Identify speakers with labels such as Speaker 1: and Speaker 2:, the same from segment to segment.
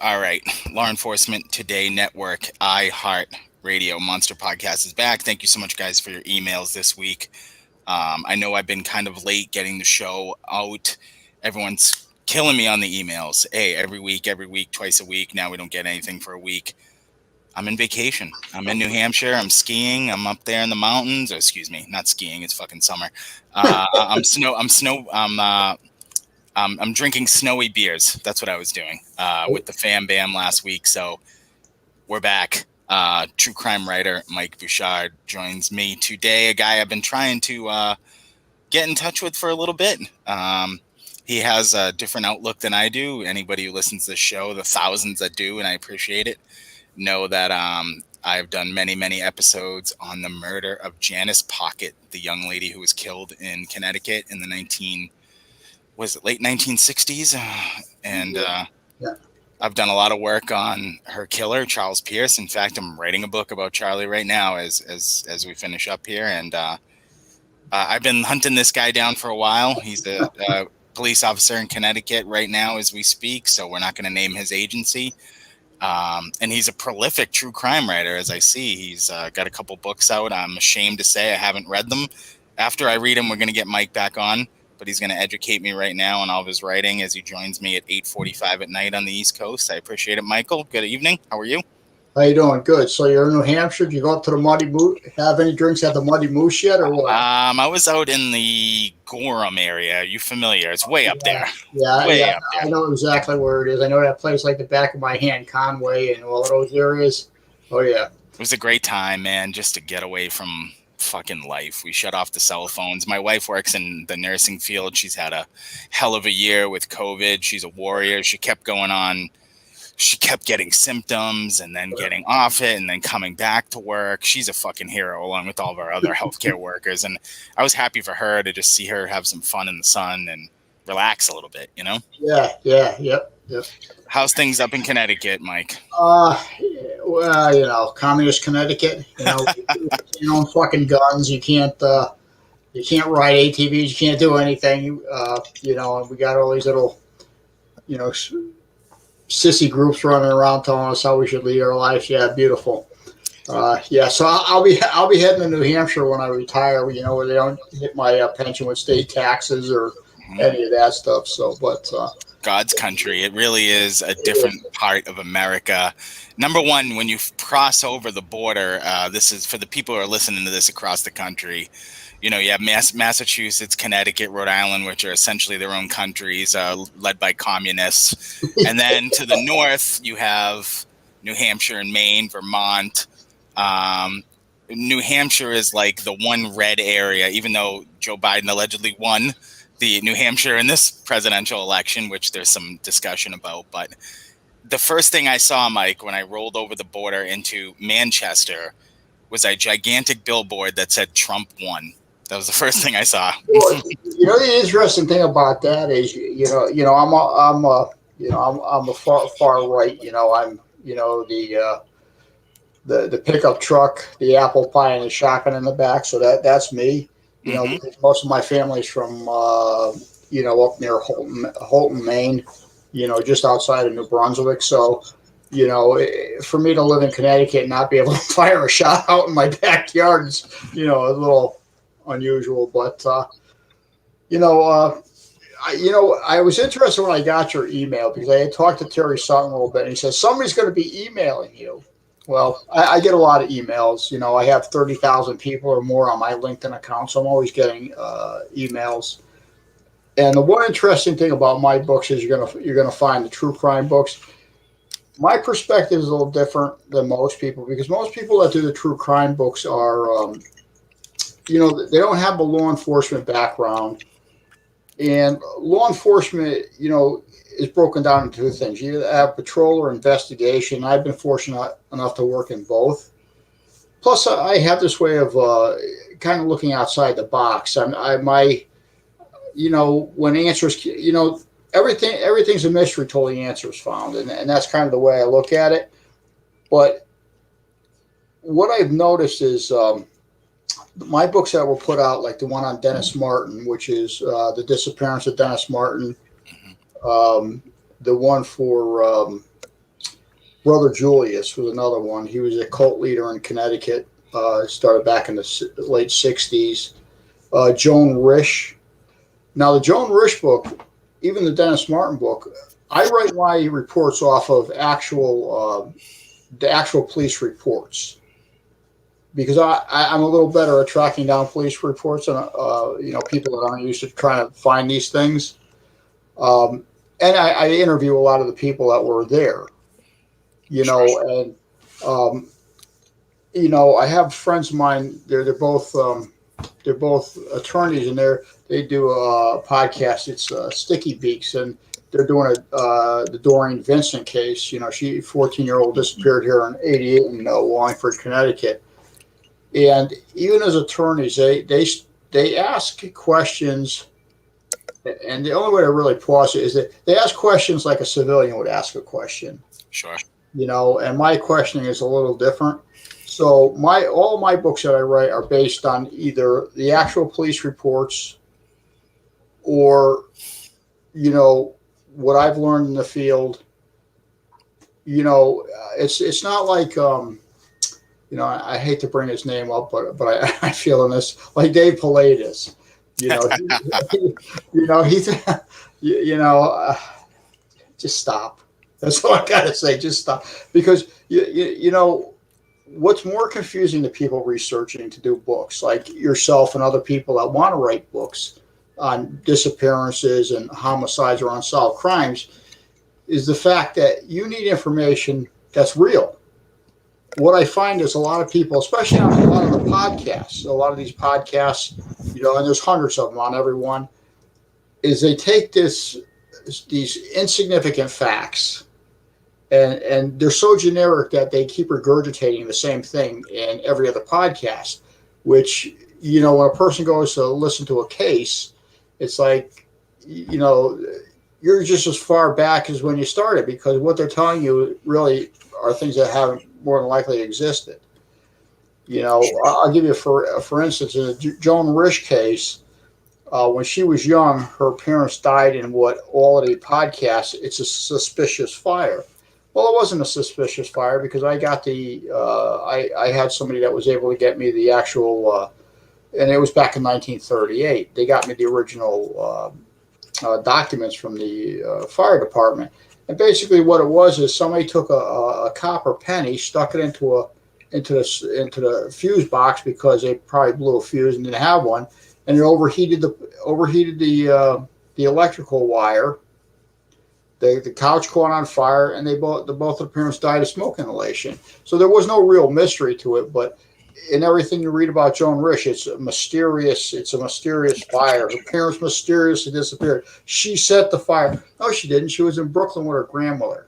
Speaker 1: All right. Law Enforcement Today Network, iHeart Radio Monster Podcast is back. Thank you so much, guys, for your emails this week. I know I've been kind of late getting the show out. Everyone's killing me on the emails. Hey, every week, twice a week. Now we don't get anything for a week. I'm in vacation. I'm in New Hampshire. I'm skiing. I'm up there in the mountains. Or excuse me, not skiing. It's fucking summer. I'm drinking snowy beers. That's what I was doing with the fam bam last week. So we're back. True crime writer Mike Bouchard joins me today. A guy I've been trying to get in touch with for a little bit. He has a different outlook than I do. Anybody who listens to the show, the thousands that do, and I appreciate it, know that I've done many episodes on the murder of Janice Pocket, the young lady who was killed in Connecticut in the late 1960s? And
Speaker 2: Yeah.
Speaker 1: I've done a lot of work on her killer, Charles Pierce. In fact, I'm writing a book about Charlie right now as we finish up here. And I've been hunting this guy down for a while. He's a police officer in Connecticut right now as we speak, so we're not going to name his agency. And he's a prolific true crime writer, as I see. He's got a couple books out. I'm ashamed to say I haven't read them. After I read them, we're going to get Mike back on, but he's going to educate me right now on all of his writing as he joins me at 8:45 at night on the East Coast. I appreciate it, Michael. Good evening. How are you?
Speaker 2: How you doing? Good. So you're in New Hampshire. Did you go up to the Muddy Moose? Have any drinks at the Muddy Moose yet, or what?
Speaker 1: I was out in the Gorham area. Are you familiar? It's way up there.
Speaker 2: Yeah,
Speaker 1: Way
Speaker 2: yeah.
Speaker 1: up there.
Speaker 2: I know exactly where it is. I know that place like the back of my hand, Conway, and all of those areas. Oh yeah.
Speaker 1: It was a great time, man, just to get away from fucking life. We shut off the cell phones. My wife works in the nursing field. She's had a hell of a year with COVID. She's a warrior. She kept going on. She kept getting symptoms and then getting off it and then coming back to work. She's a fucking hero along with all of our other healthcare workers. And I was happy for her to just see her have some fun in the sun and relax a little bit, you know?
Speaker 2: Yep.
Speaker 1: How's things up in Connecticut, Mike?
Speaker 2: Well, communist Connecticut. You know, fucking guns. You can't ride ATVs. You can't do anything. And we got all these little, you know, sissy groups running around telling us how we should lead our lives. Yeah, beautiful. So I'll be heading to New Hampshire when I retire. Where they don't hit my pension with state taxes or any of that stuff. So, but
Speaker 1: God's country. It really is a different part of America. Number one, when you cross over the border, this is for the people who are listening to this across the country. You know, you have Massachusetts, Connecticut, Rhode Island, which are essentially their own countries, led by communists. And then to the north, you have New Hampshire and Maine, Vermont. New Hampshire is like the one red area, even though Joe Biden allegedly won the New Hampshire in this presidential election, which there's some discussion about. But the first thing I saw, Mike, when I rolled over the border into Manchester was a gigantic billboard that said Trump won. That was the first thing I saw.
Speaker 2: Well, the interesting thing about that is, I'm a far right. I'm the pickup truck, the apple pie, and the shotgun in the back. So that's me. Most of my family's from up near Holton, Maine. Just outside of New Brunswick. So, for me to live in Connecticut and not be able to fire a shot out in my backyard is, a little unusual. But, I was interested when I got your email because I had talked to Terry Sutton a little bit, and he says somebody's going to be emailing you. Well, I get a lot of emails. I have 30,000 people or more on my LinkedIn account, so I'm always getting emails. And the one interesting thing about my books is you're gonna find the true crime books. My perspective is a little different than most people because most people that do the true crime books are, they don't have the law enforcement background. And law enforcement, is broken down into two things. You have patrol or investigation. I've been fortunate enough to work in both. Plus, I have this way of kind of looking outside the box. When answers, everything's a mystery till the answer's found. And that's kind of the way I look at it. But what I've noticed is my books that were put out, like the one on Dennis Martin, which is the disappearance of Dennis Martin, the one for Brother Julius was another one. He was a cult leader in Connecticut. Started back in the late '60s. Joan Risch. Now, the Joan Risch book, even the Dennis Martin book, I write my reports off of the actual police reports because I'm a little better at tracking down police reports and people that aren't used to trying to find these things. And I interview a lot of the people that were there, and I have friends of mine. They're both attorneys, and they do a podcast. It's Sticky Beaks, and they're doing the Doreen Vincent case. She 14-year-old disappeared here in '88 in Wallingford, Connecticut. And even as attorneys, they ask questions, and the only way to really pause it is that they ask questions like a civilian would ask a question.
Speaker 1: Sure.
Speaker 2: And my questioning is a little different. So all my books that I write are based on either the actual police reports or, what I've learned in the field. It's not like, I hate to bring his name up, but I feel in this, like Dave Pilatus, just stop. That's all I got to say. Just stop. Because, what's more confusing to people researching to do books like yourself and other people that want to write books on disappearances and homicides or unsolved crimes is the fact that you need information that's real. What I find is a lot of people, especially on a lot of the podcasts, a lot of these podcasts, and there's hundreds of them on every one, is they take these insignificant facts and they're so generic that they keep regurgitating the same thing in every other podcast, which, when a person goes to listen to a case, it's like, you're just as far back as when you started, because what they're telling you really are things that haven't more than likely existed. I'll give you for instance, in the Joan Risch case, when she was young, her parents died in what all of the podcasts, it's a suspicious fire. Well, it wasn't a suspicious fire because I got I had somebody that was able to get me the actual, and it was back in 1938. They got me the original documents from the fire department. And basically what it was is somebody took a copper penny, stuck it into the fuse box because they probably blew a fuse and didn't have one, and it overheated the electrical wire. The couch caught on fire, and both of the parents died of smoke inhalation. So there was no real mystery to it, but in everything you read about Joan Risch, it's a mysterious fire. Her parents mysteriously disappeared. She set the fire. No, she didn't. She was in Brooklyn with her grandmother.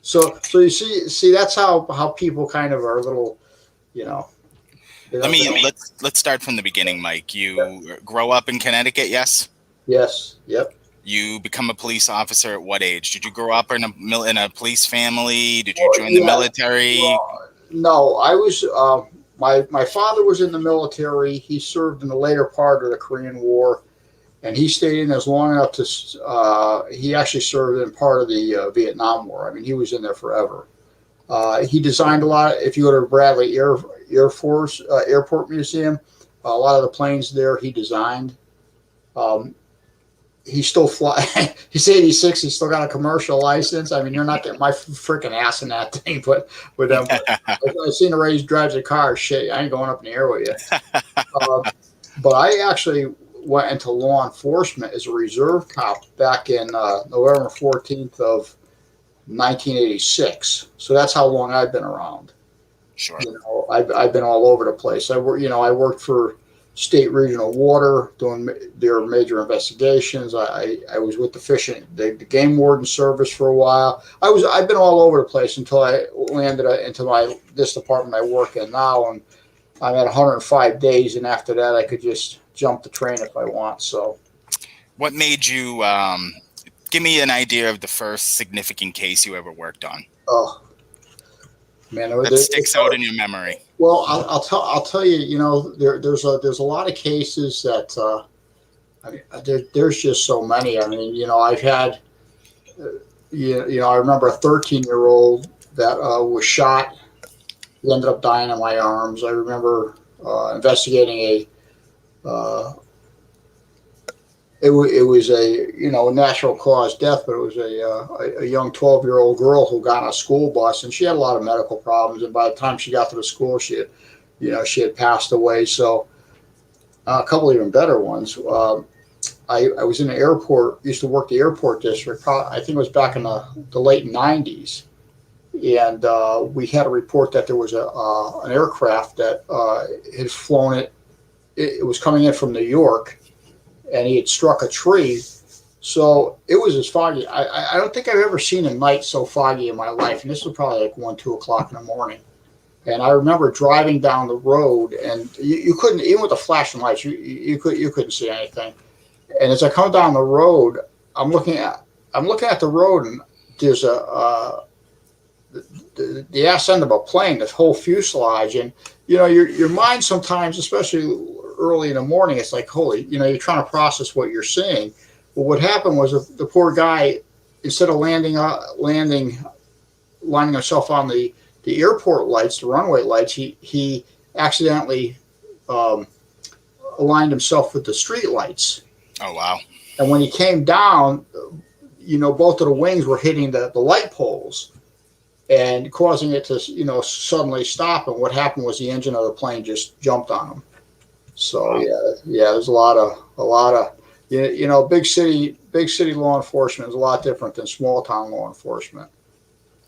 Speaker 2: So you see, that's how people kind of are a little,
Speaker 1: Let's start from the beginning, Mike. You grow up in Connecticut, yes?
Speaker 2: Yes. Yep.
Speaker 1: You become a police officer at what age? Did you grow up in a police family? Did you join the military?
Speaker 2: Well, no, I was. My father was in the military. He served in the later part of the Korean War, and he stayed in as long enough to. He actually served in part of the Vietnam War. I mean, he was in there forever. He designed a lot. If you go to Bradley Air Force Airport Museum, a lot of the planes there he designed. He still fly. He's 86. He's still got a commercial license. I mean, you're not getting my freaking ass in that thing. But with him, I've seen the way he drives a car. Shit, I ain't going up in the air with you. But I actually went into law enforcement as a reserve cop back in November 14th of 1986. So that's how long I've been around.
Speaker 1: Sure.
Speaker 2: I've been all over the place. I worked for State Regional Water doing their major investigations. I was with the game warden service for a while. I've been all over the place until I landed into this department I work in now, and I'm at 105 days, and after that I could just jump the train if I want. So,
Speaker 1: what made you? Give me an idea of the first significant case you ever worked on.
Speaker 2: Oh, man,
Speaker 1: that sticks out in your memory.
Speaker 2: Well, I'll tell you. There's a lot of cases that there's just so many. I mean, I've had I remember a 13-year-old that was shot. He ended up dying in my arms. I remember investigating uh, it was a natural cause death, but it was a young 12-year-old girl who got on a school bus, and she had a lot of medical problems. And by the time she got to the school, she had passed away. So a couple even better ones. I was in the airport. Used to work the airport district. I think it was back in the late '90s, and we had a report that there was an aircraft that had flown it. It was coming in from New York, and he had struck a tree. So it was as foggy. I don't think I've ever seen a night so foggy in my life. And this was probably like 1, 2 o'clock in the morning. And I remember driving down the road, and you couldn't, even with the flashing lights, you couldn't see anything. And as I come down the road, I'm looking at the road, and there's the ass end of a plane, this whole fuselage, and your mind sometimes, especially early in the morning, it's like, holy, you're trying to process what you're seeing. Well, what happened was the poor guy, instead of lining himself on the airport lights, the runway lights, he accidentally aligned himself with the street lights.
Speaker 1: Oh, wow.
Speaker 2: And when he came down, both of the wings were hitting the light poles and causing it to, suddenly stop. And what happened was the engine of the plane just jumped on him. So there's a lot of big city law enforcement is a lot different than small town law enforcement.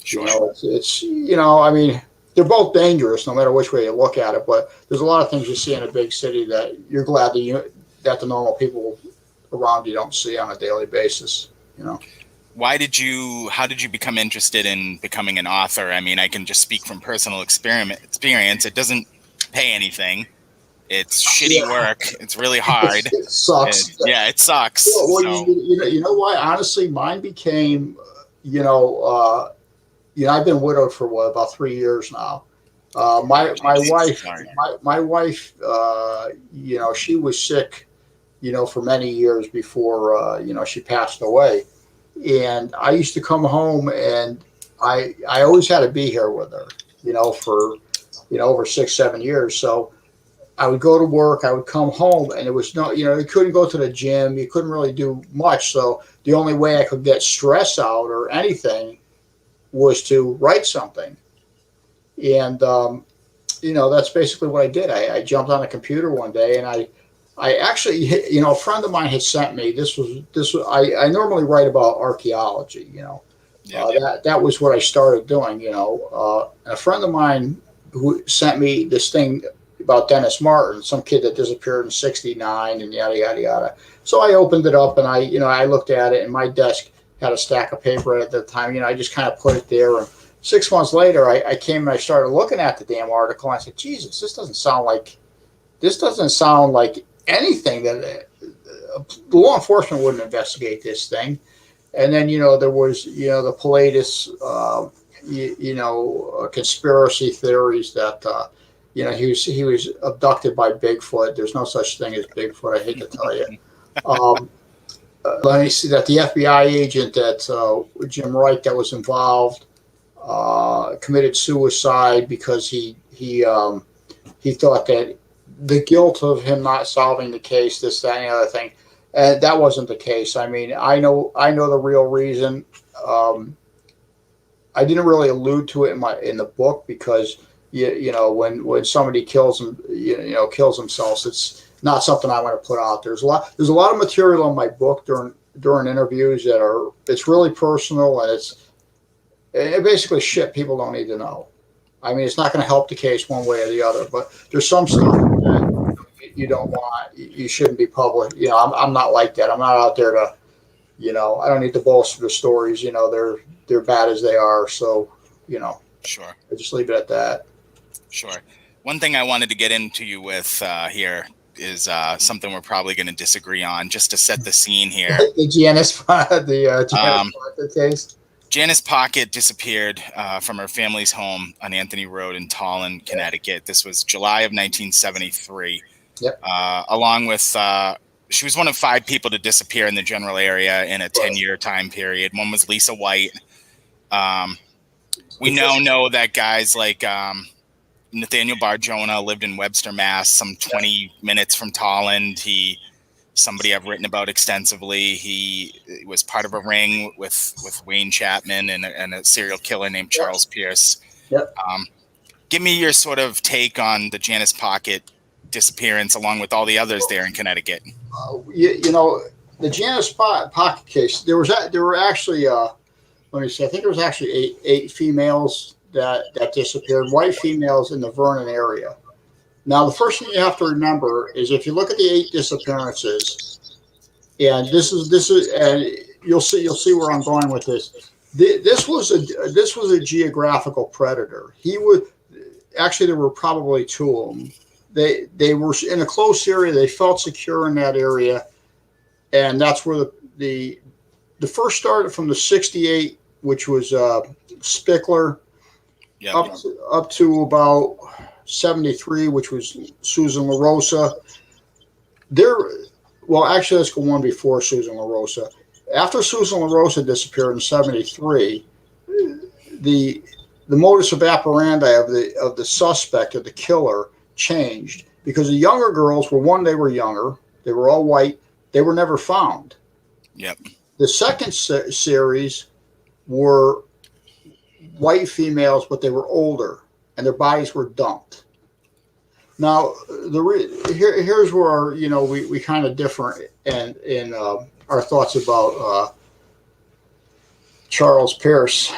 Speaker 1: Sure.
Speaker 2: It's I mean, they're both dangerous no matter which way you look at it. But there's a lot of things you see in a big city that you're glad that the normal people around you don't see on a daily basis.
Speaker 1: How did you become interested in becoming an author? I mean, I can just speak from personal experience. It doesn't pay anything. It's shitty work. It's really hard.
Speaker 2: It sucks.
Speaker 1: It sucks.
Speaker 2: Well, so. you know why? Honestly, mine became, I've been widowed for about 3 years now. My wife, she was sick, for many years before, she passed away. And I used to come home, and I always had to be here with her, for, over 6, 7 years. So I would go to work, I would come home, and it was you couldn't go to the gym, you couldn't really do much. So the only way I could get stress out or anything was to write something. And, that's basically what I did. I jumped on a computer one day, and I actually, a friend of mine had sent me, I normally write about archaeology, that was what I started doing, a friend of mine who sent me this thing about Dennis Martin, some kid that disappeared in '69 and yada, yada, yada. So I opened it up, and I looked at it, and my desk had a stack of paper at the time. I just kind of put it there. And 6 months later, I came and I started looking at the damn article, and I said, Jesus, this doesn't sound like anything that law enforcement wouldn't investigate this thing. And then, there was, the Pilatus, conspiracy theories that, he was abducted by Bigfoot. There's no such thing as Bigfoot. I hate to tell you. Let me see that the FBI agent that Jim Wright that was involved committed suicide because he thought that the guilt of him not solving the case, this, that, and the other thing, and that wasn't the case. I mean, I know the real reason. I didn't really allude to it in the book because when somebody kills themselves, it's not something I want to put out there. There's a lot of material in my book during interviews it's really personal, and it basically shit people don't need to know. I mean, it's not going to help the case one way or the other, but there's some stuff that you don't want, you shouldn't be public. I'm not like that. I'm not out there to, I don't need to bolster the stories. They're bad as they are. So,
Speaker 1: Sure.
Speaker 2: I just leave it at that.
Speaker 1: Sure. One thing I wanted to get into you with here is something we're probably going to disagree on, just to set the scene here.
Speaker 2: The Janice Pocket case.
Speaker 1: Janice Pocket disappeared from her family's home on Anthony Road in Tallinn, Connecticut. This was July of 1973.
Speaker 2: Yep.
Speaker 1: Along with, she was one of 5 people to disappear in the general area in a 10-year time period. One was Lisa White. We now know that guys like Nathaniel Barjona lived in Webster, Mass, some 20 minutes from Tolland. Somebody I've written about extensively. He was part of a ring with Wayne Chapman and a serial killer named Charles Pierce.
Speaker 2: Yep.
Speaker 1: Give me your sort of take on the Janice Pocket disappearance, along with all the others there in Connecticut.
Speaker 2: You know, the Janice Pocket case. There were actually let me see. I think there was actually eight females that disappeared, white females in the Vernon area. Now, the first thing you have to remember is if you look at the 8 disappearances, and this is, and you'll see where I'm going with this. This was a geographical predator. He would actually, there were probably 2 of them. They were in a close area. They felt secure in that area, and that's where the first started from the 68, which was Spickler, up to about 73, which was Susan LaRosa. Well, actually, let's go one before Susan LaRosa. After Susan LaRosa disappeared in 73, the modus operandi of the suspect, of the killer, changed because the younger girls were they were younger, they were all white, they were never found.
Speaker 1: Yep. The
Speaker 2: second series were white females, but they were older and their bodies were dumped. Now, here's where we kind of differ in our thoughts about Charles Pierce.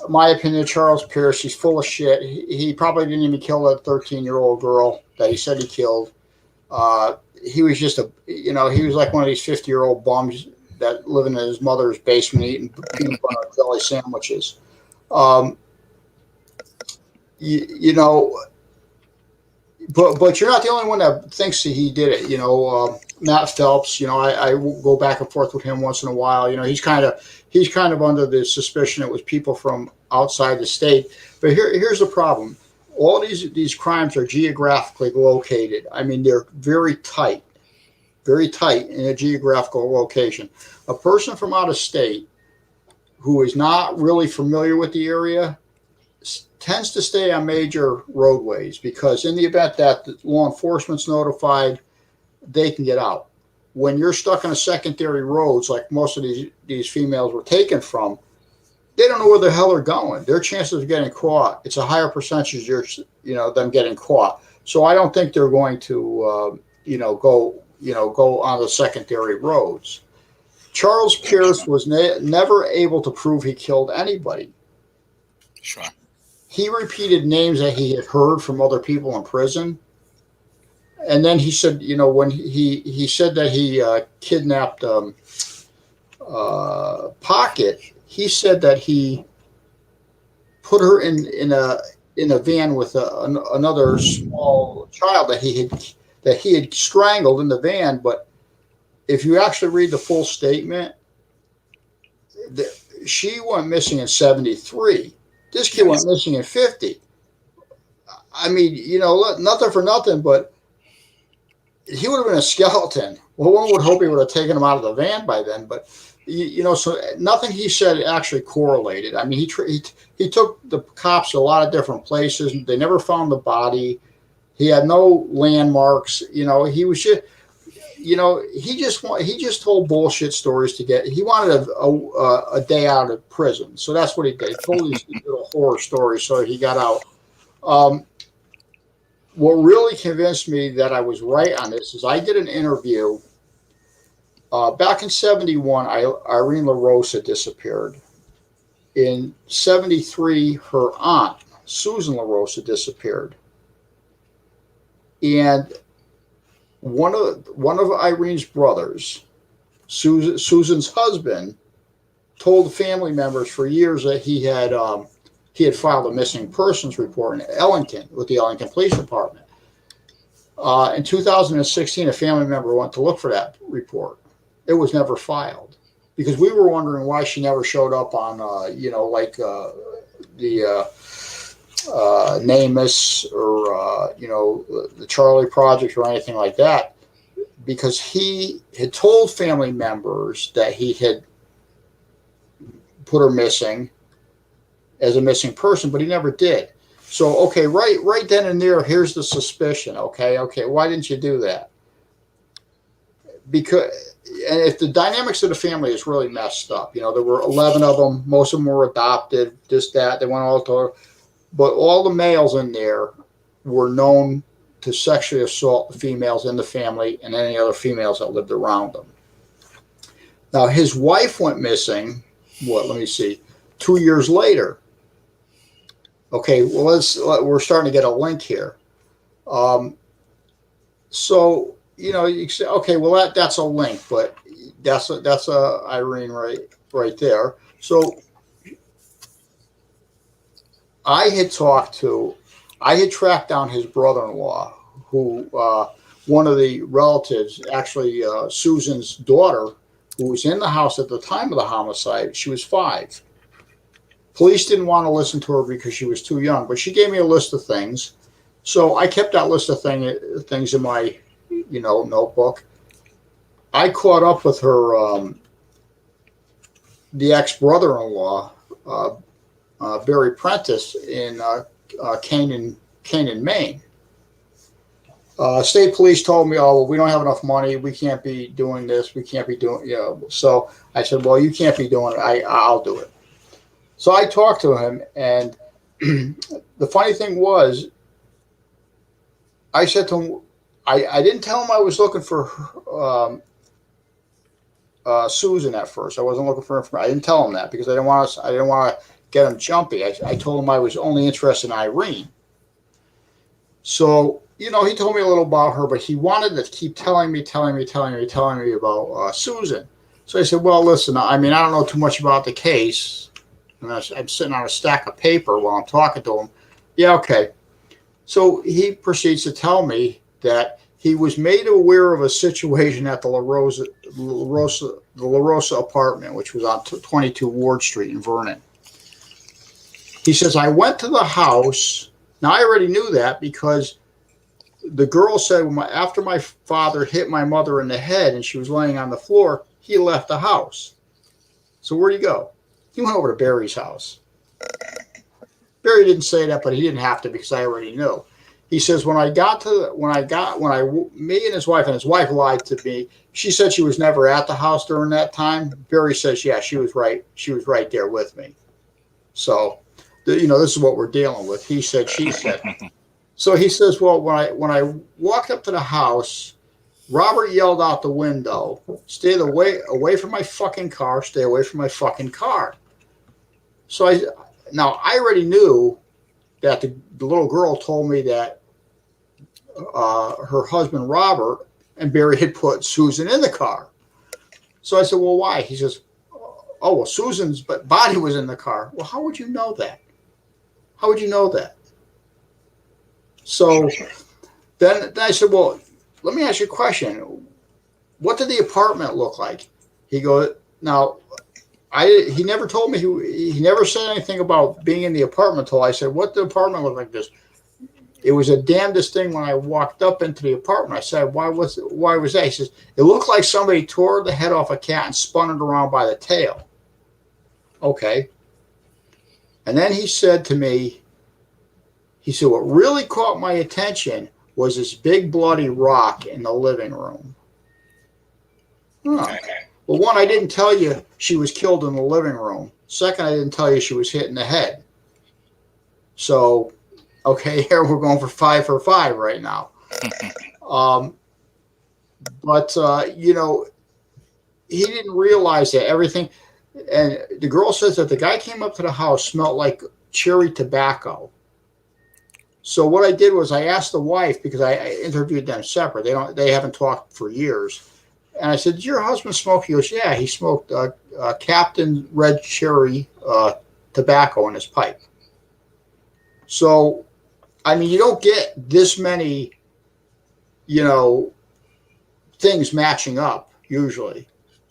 Speaker 2: My opinion, Charles Pierce, he's full of shit. He probably didn't even kill that 13-year-old girl that he said he killed. He was just he was like one of these 50-year-old bums that living in his mother's basement eating peanut butter and jelly sandwiches. But you're not the only one that thinks that he did it. Matt Phelps, I go back and forth with him once in a while. He's kind of under the suspicion it was people from outside the state. But here's the problem. All these crimes are geographically located. I mean, they're very tight in a geographical location. A person from out of state who is not really familiar with the area tends to stay on major roadways because in the event that the law enforcement's notified, they can get out. When you're stuck on a secondary roads, like most of these females were taken from, they don't know where the hell they're going. Their chances of getting caught, it's a higher percentage them getting caught. So I don't think they're going to go on the secondary roads. Charles Pierce was never able to prove he killed anybody.
Speaker 1: Sure.
Speaker 2: He repeated names that he had heard from other people in prison. And then he said, when he said that he kidnapped Pocket, he said that he put her in a van with another small child that he had strangled in the van. But if you actually read the full statement, she went missing in 73. This kid went missing in 50. I mean, nothing for nothing, but he would have been a skeleton. Well, one would hope he would have taken him out of the van by then, but so nothing he said actually correlated. I mean, he took the cops to a lot of different places. They never found the body. He had no landmarks. He was just, he just told bullshit stories to get. He wanted a day out of prison, so that's what he did. He told these little horror stories so he got out. What really convinced me that I was right on this is I did an interview back in 71. Irene LaRosa disappeared. In 73, her aunt Susan LaRosa disappeared, and one of Irene's brothers, Susan's husband, told the family members for years that he had filed a missing persons report in Ellington with the Ellington Police Department. In 2016, a family member went to look for that report. It was never filed because we were wondering why she never showed up on, the NamUs or, the Charlie Project or anything like that, because he had told family members that he had put her missing. as a missing person, but he never did. So, okay, right then and there, here's the suspicion. Okay, why didn't you do that? Because, and if the dynamics of the family is really messed up, there were 11 of them, most of them were adopted, this, that, they went all to, but all the males in there were known to sexually assault the females in the family and any other females that lived around them. Now, his wife went missing, let me see, 2 years later. Okay, well, we're starting to get a link here. So, you can say, okay, well, that's a link, but that's a Irene right there. So I had tracked down his brother-in-law, who one of the relatives, actually Susan's daughter, who was in the house at the time of the homicide. She was 5. Police didn't want to listen to her because she was too young, but she gave me a list of things. So I kept that list of things in my, notebook. I caught up with her, the ex-brother-in-law, Barry Prentice, in Canaan, Maine. State police told me, oh, well, we don't have enough money. We can't be doing this. We can't be doing, So I said, well, you can't be doing it. I'll do it. So I talked to him, and the funny thing was, I said to him, I didn't tell him I was looking for Susan at first. I wasn't looking for information. I didn't tell him that because I didn't want to get him jumpy. I told him I was only interested in Irene. So, he told me a little about her, but he wanted to keep telling me about Susan. So I said, well, listen, I don't know too much about the case. And I'm sitting on a stack of paper while I'm talking to him. Yeah, okay. So he proceeds to tell me that he was made aware of a situation at the La Rosa apartment, which was on 22 Ward Street in Vernon. He says, I went to the house. Now, I already knew that because the girl said after my father hit my mother in the head and she was laying on the floor, he left the house. So where'd he go? He went over to Barry's house. Barry didn't say that, but he didn't have to because I already knew. He says, me and his wife lied to me. She said she was never at the house during that time. Barry says, yeah, she was right. She was right there with me. So, this is what we're dealing with. He said, she said. So he says, well, when I walked up to the house, Robert yelled out the window, stay away from my fucking car, stay away from my fucking car. So I already knew that the little girl told me that her husband, Robert, and Barry had put Susan in the car. So I said, well, why? He says, oh, well, Susan's body was in the car. Well, how would you know that? How would you know that? So then I said, well, let me ask you a question. What did the apartment look like? He goes, now, he never told me, he never said anything about being in the apartment until I said, what did the apartment look like this? It was the damnedest thing when I walked up into the apartment. I said, why was that? He says, it looked like somebody tore the head off a cat and spun it around by the tail. Okay. And then he said to me, what really caught my attention was this big bloody rock in the living room. Huh. Well, one, I didn't tell you she was killed in the living room. Second, I didn't tell you she was hit in the head. So, okay, here we're going for 5 for 5 right now. He didn't realize that everything. And the girl says that the guy came up to the house, smelled like cherry tobacco. So what I did was I asked the wife, because I interviewed them separate. They haven't talked for years. And I said, did your husband smoke? He goes, yeah, he smoked Captain Red Cherry tobacco in his pipe. So, you don't get this many, things matching up usually.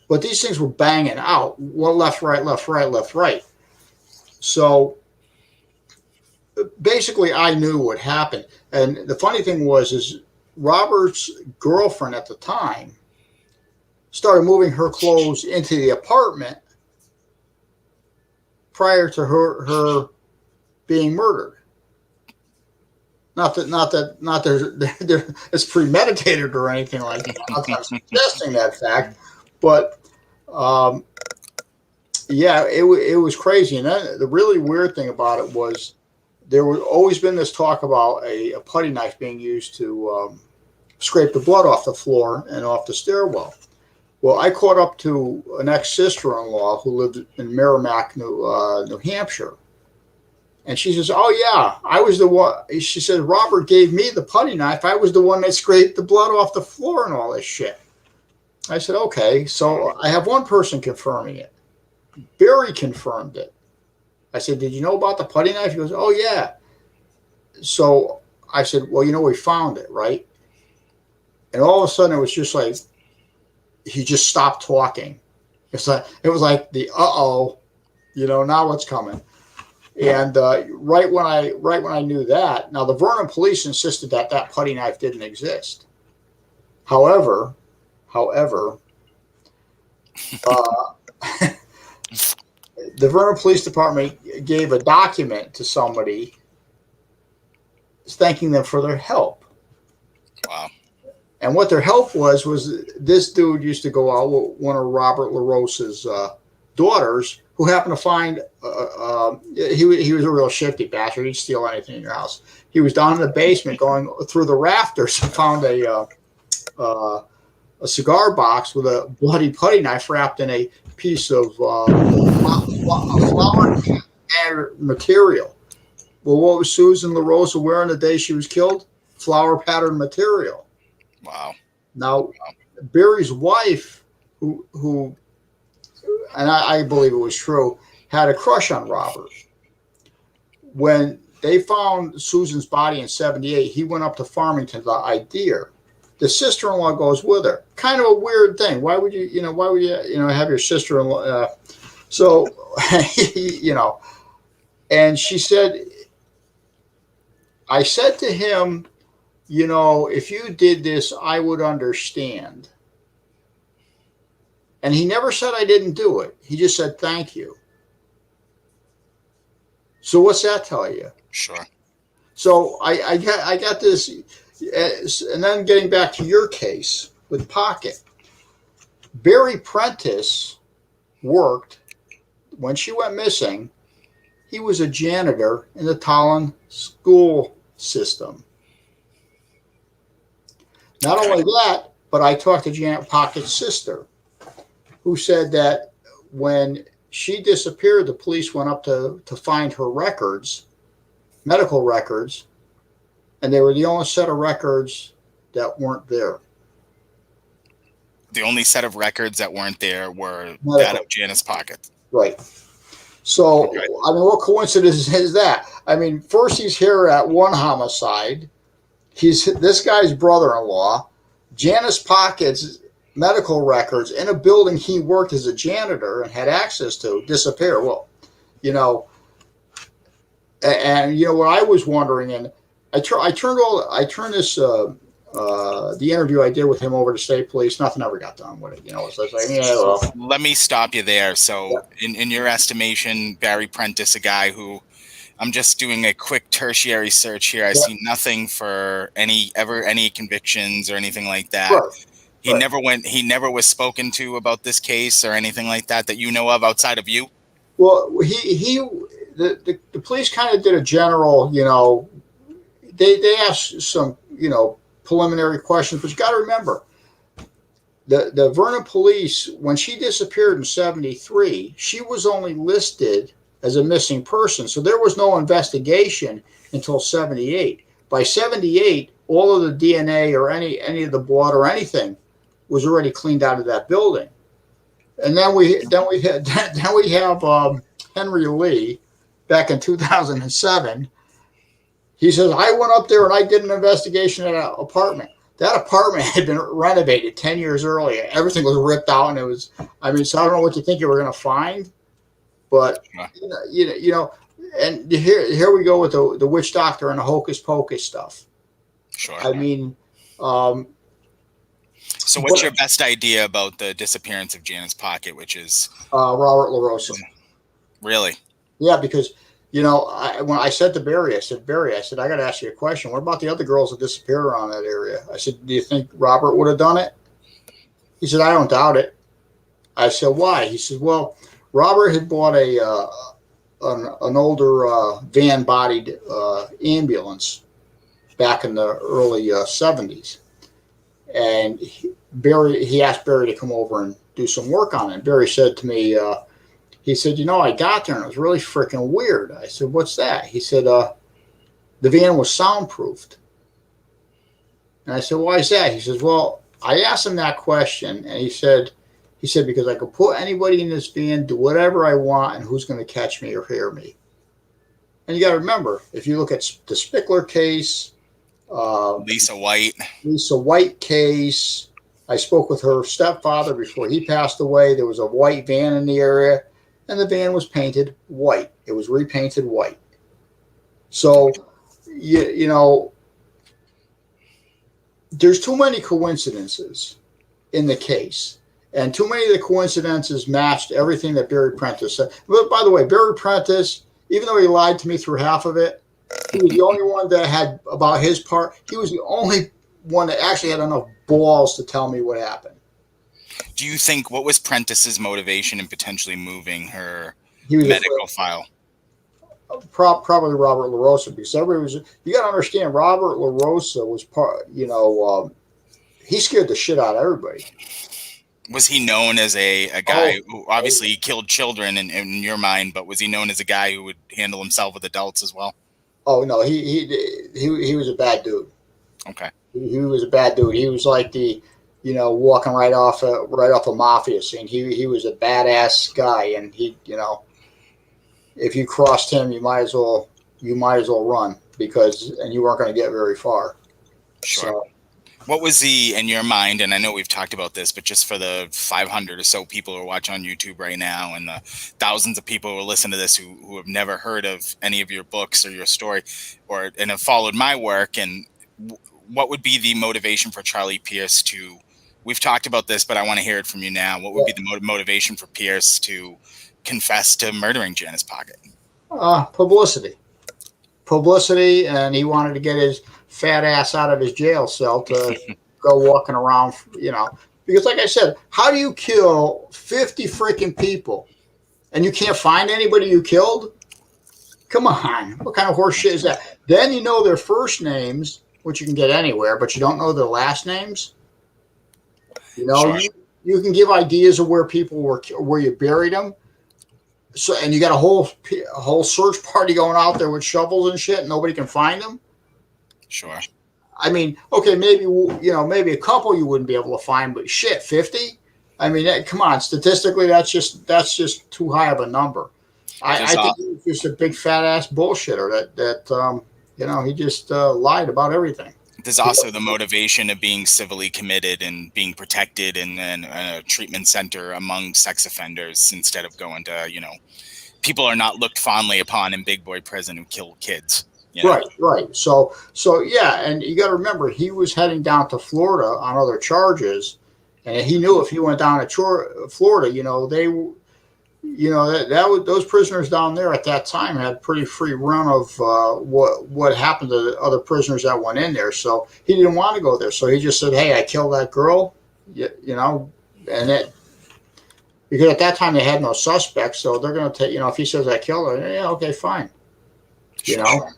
Speaker 2: But these things were banging out. Well, left, right, left, right, left, right. So basically I knew what happened. And the funny thing is Robert's girlfriend at the time started moving her clothes into the apartment prior to her being murdered. Not that it's premeditated or anything like that. Not that I'm suggesting that fact, but um, yeah, it was crazy. And then the really weird thing about it was there was always been this talk about a putty knife being used to scrape the blood off the floor and off the stairwell. Well, I caught up to an ex-sister-in-law who lived in Merrimack, New Hampshire. And she says, "Oh, yeah, I was the one." She said, "Robert gave me the putty knife. I was the one that scraped the blood off the floor and all this shit." I said, "Okay, so I have one person confirming it. Barry confirmed it." I said, "Did you know about the putty knife?" He goes, "Oh, yeah." So I said, "Well, we found it, right?" And all of a sudden, it was just like he just stopped talking. It was like the now what's coming. And right when I knew that, now the Vernon police insisted that putty knife didn't exist. However, the Vernon Police Department gave a document to somebody thanking them for their help.
Speaker 1: Wow. And
Speaker 2: what their help was this dude used to go out with one of Robert LaRosa's daughters, who happened to find he was a real shifty bastard. He'd steal anything in your house. He was down in the basement going through the rafters and found a cigar box with a bloody putty knife wrapped in a piece of flower material. Well, what was Susan LaRosa wearing the day she was killed? Flower pattern material.
Speaker 1: Wow.
Speaker 2: Now, Barry's wife, who and I believe it was true, had a crush on Robert. When they found Susan's body in '78, he went up to Farmington to ID her. The sister-in-law goes with her. Kind of a weird thing. Why would you have your sister-in-law? And she said, I said to him, if you did this, I would understand. And he never said I didn't do it. He just said, thank you. So what's that tell you?
Speaker 1: Sure.
Speaker 2: So I got this, and then getting back to your case with Pocket. Barry Prentice worked, when she went missing, he was a janitor in the Tolland school system. Not only that, but I talked to Janet Pocket's sister, who said that when she disappeared, the police went up to find her records, medical records, and they were the only set of records that weren't there.
Speaker 1: The only set of records that weren't there were
Speaker 2: medical.
Speaker 1: That of Janice Pocket.
Speaker 2: Right. So, okay. I mean, what coincidence is that? I mean, first he's here at one homicide. He's this guy's brother-in-law. Janice Pocket's medical records in a building he worked as a janitor and had access to disappear. Well, and what I was wondering, and I turned this the interview I did with him over to state police. Nothing ever got done with it. So it's like, well.
Speaker 1: Let me stop you there. So, in your estimation, Barry Prentice, a guy who, I'm just doing a quick tertiary search here. I see nothing for any convictions or anything like that.
Speaker 2: Right.
Speaker 1: He never was spoken to about this case or anything like that you know of outside of you.
Speaker 2: Well, the police kind of did a general, they asked some, preliminary questions, but you got to remember the Vernon police, when she disappeared in '73, she was only listed as a missing person. So there was no investigation until '78. By '78, all of the DNA or any of the blood or anything was already cleaned out of that building. And then we have Henry Lee back in 2007. He says, I went up there and I did an investigation at an apartment. That apartment had been renovated 10 years earlier. Everything was ripped out, and it was, so I don't know what you think you were going to find, but and here we go with the witch doctor and the hocus pocus stuff.
Speaker 1: Sure. So what's your best idea about the disappearance of Janice Pocket, which is
Speaker 2: Robert LaRosa?
Speaker 1: Really?
Speaker 2: Yeah, because when I said to Barry, Barry, I got to ask you a question. What about the other girls that disappeared around that area? I said, do you think Robert would have done it? He said, I don't doubt it. I said, why? He said, well, Robert had bought an older van-bodied ambulance back in the early 70s. And he asked Barry to come over and do some work on it. And Barry said to me, he said, I got there and it was really freaking weird. I said, what's that? He said, the van was soundproofed. And I said, why is that? He says, well, I asked him that question and he said, because I could put anybody in this van, do whatever I want, and who's going to catch me or hear me. And you got to remember, if you look at the Spickler case,
Speaker 1: Lisa
Speaker 2: White case, I spoke with her stepfather before he passed away. There was a white van in the area, and the van was painted white. It was repainted white. So, there's too many coincidences in the case. And too many of the coincidences matched everything that Barry Prentice said. But by the way, Barry Prentice, even though he lied to me through half of it, he was the only one that had, about his part, he was the only one that actually had enough balls to tell me what happened.
Speaker 1: Do you think, what was Prentice's motivation in potentially moving her medical file?
Speaker 2: Probably Robert LaRosa, because you got to understand, Robert LaRosa was he scared the shit out of everybody.
Speaker 1: Was he known as a guy who obviously he killed children in your mind, but was he known as a guy who would handle himself with adults as well?
Speaker 2: Oh no, he was a bad dude.
Speaker 1: Okay.
Speaker 2: He was a bad dude. He was like walking right off a mafia scene. He was a badass guy, and if you crossed him, you might as well run and you weren't going to get very far.
Speaker 1: Sure.
Speaker 2: So,
Speaker 1: what was in your mind, and I know we've talked about this, but just for the 500 or so people who are watching on YouTube right now and the thousands of people who will listen to this who have never heard of any of your books or your story and have followed my work, and what would be the motivation for Charlie Pierce to, we've talked about this, but I want to hear it from you now. What would be the motivation for Pierce to confess to murdering Janice Pocket?
Speaker 2: Publicity, and he wanted to get his fat ass out of his jail cell to go walking around, because like I said, how do you kill 50 freaking people and you can't find anybody you killed? Come on. What kind of horse shit is that? Then you know their first names, which you can get anywhere, but you don't know their last names.
Speaker 1: Sure.
Speaker 2: You can give ideas of where people were, where you buried them. So, and you got a whole search party going out there with shovels and shit, and nobody can find them.
Speaker 1: Sure.
Speaker 2: I mean, okay, maybe a couple you wouldn't be able to find, but shit, 50. I mean, come on, statistically, that's just too high of a number. I think he's just a big fat ass bullshitter that he just lied about everything.
Speaker 1: There's also the motivation of being civilly committed and being protected in a treatment center among sex offenders instead of going to, people are not looked fondly upon in big boy prison who kill kids.
Speaker 2: Right. So yeah, and you got to remember, he was heading down to Florida on other charges, and he knew if he went down to Florida, those prisoners down there at that time had pretty free run of what happened to the other prisoners that went in there. So he didn't want to go there. So he just said, "Hey, I killed that girl," and it, because at that time they had no suspects, so they're going to take, if he says I killed her, yeah, okay, fine,
Speaker 1: Sure.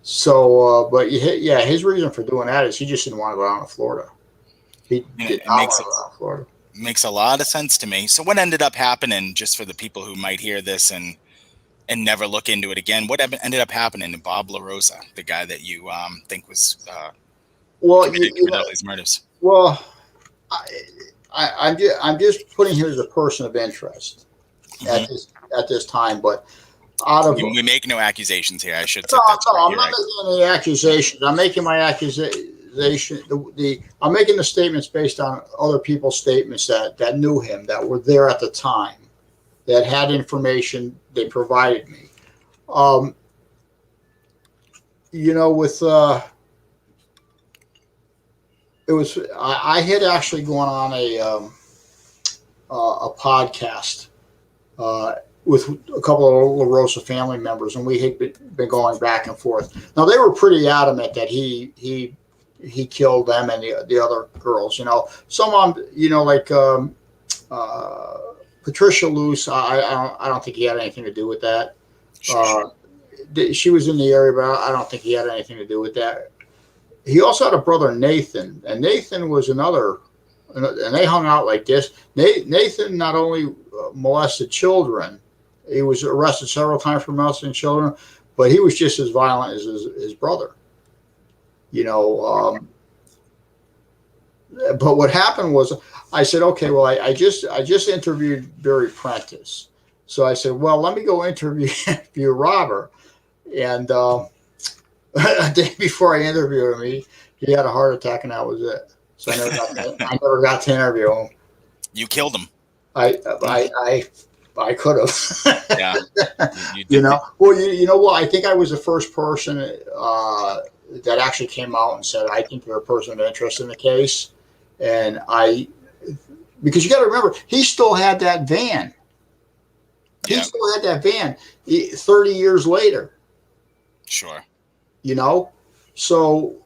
Speaker 2: So, but yeah, his reason for doing that is he just didn't want to go down to Florida. He did not want to go down to Florida.
Speaker 1: Makes a lot of sense to me. So what ended up happening, just for the people who might hear this and never look into it again, what ended up happening to Bob LaRosa, the guy that you think was committed all these murders?
Speaker 2: Well, I'm just putting him as a person of interest at this time, but
Speaker 1: we make no accusations here. I should say
Speaker 2: I'm not making any accusations. I'm making my accusation. I'm making the statements based on other people's statements that knew him, that were there at the time, that had information they provided me. I had actually gone on a podcast with a couple of La Rosa family members, and we had been going back and forth. Now they were pretty adamant that he killed them and the other girls. You know, some of them, you know, like uh, Patricia Luce. I don't think he had anything to do with that.
Speaker 1: Sure.
Speaker 2: She was in the area, but I don't think he had anything to do with that. He also had a brother Nathan, and Nathan was another, and they hung out like this. Nathan not only molested children, he was arrested several times for molesting children, but he was just as violent as his brother. You know, but what happened was, I said, okay, well, I just interviewed Barry Prentice, so I said, well, let me go interview Robert, and a day before I interviewed him, he had a heart attack, and that was it. So I never got to interview him.
Speaker 1: You killed him.
Speaker 2: I could have.
Speaker 1: Yeah.
Speaker 2: You know, well, you know what? I think I was the first person that actually came out and said, I think you're a person of interest in the case. And because you got to remember, he still had that van. He still had that van 30 years later.
Speaker 1: Sure. You
Speaker 2: know, so